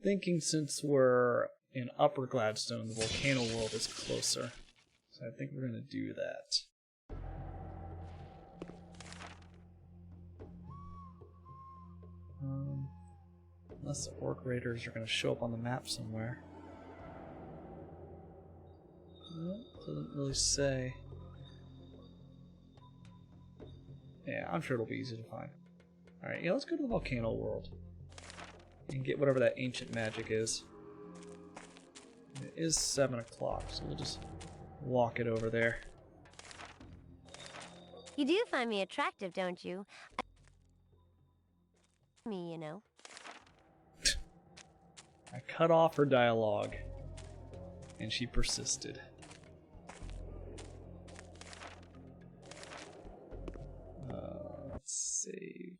Thinking since we're in Upper Gladstone, the Volcano World is closer. So I think we're going to do that. Unless the Orc Raiders are going to show up on the map somewhere. Well, doesn't really say. Yeah, I'm sure it'll be easy to find. Alright, yeah, let's go to the Volcano World. And get whatever that ancient magic is. It is 7 o'clock, so we'll just walk it over there. You do find me attractive, don't you? Me, you know. I cut off her dialogue, and she persisted. Let's save.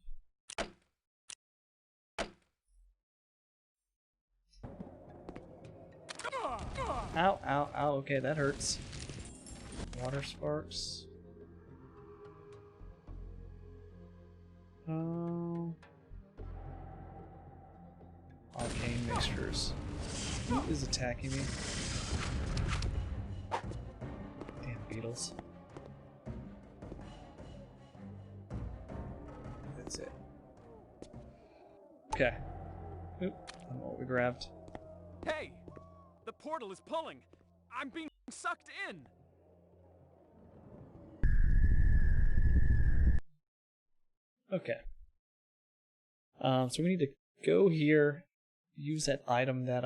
Ow, ow, ow, okay, that hurts. Water sparks. Oh. Arcane mixtures. Who is attacking me? Damn beetles. That's it. Okay. Oop, I don't know what we grabbed. Hey! The portal is pulling! I'm being sucked in! Okay. So we need to go here, use that item that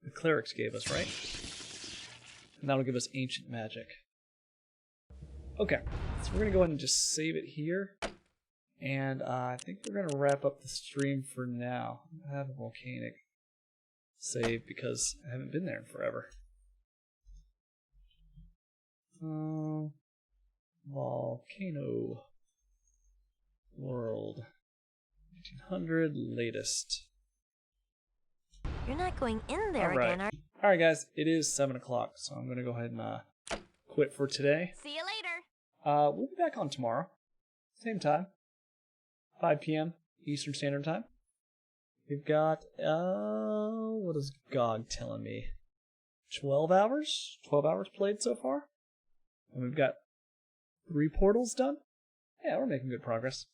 the clerics gave us, right? And that'll give us ancient magic. Okay, so we're gonna go ahead and just save it here. And I think we're gonna wrap up the stream for now. I have a volcanic save because I haven't been there in forever. Volcano World 1800 latest. You're not going in there again, are you? Alright guys, it is 7 o'clock, so I'm gonna go ahead and quit for today. See you later. We'll be back on tomorrow. Same time. 5 p.m. Eastern Standard Time. We've got, what is GOG telling me? 12 hours? 12 hours played so far? And we've got 3 portals done? Yeah, we're making good progress.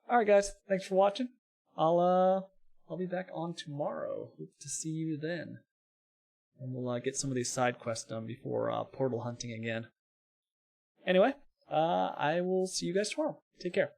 Alright guys, thanks for watching. I'll be back on tomorrow. Hope to see you then. And we'll get some of these side quests done before portal hunting again. Anyway, I will see you guys tomorrow. Take care.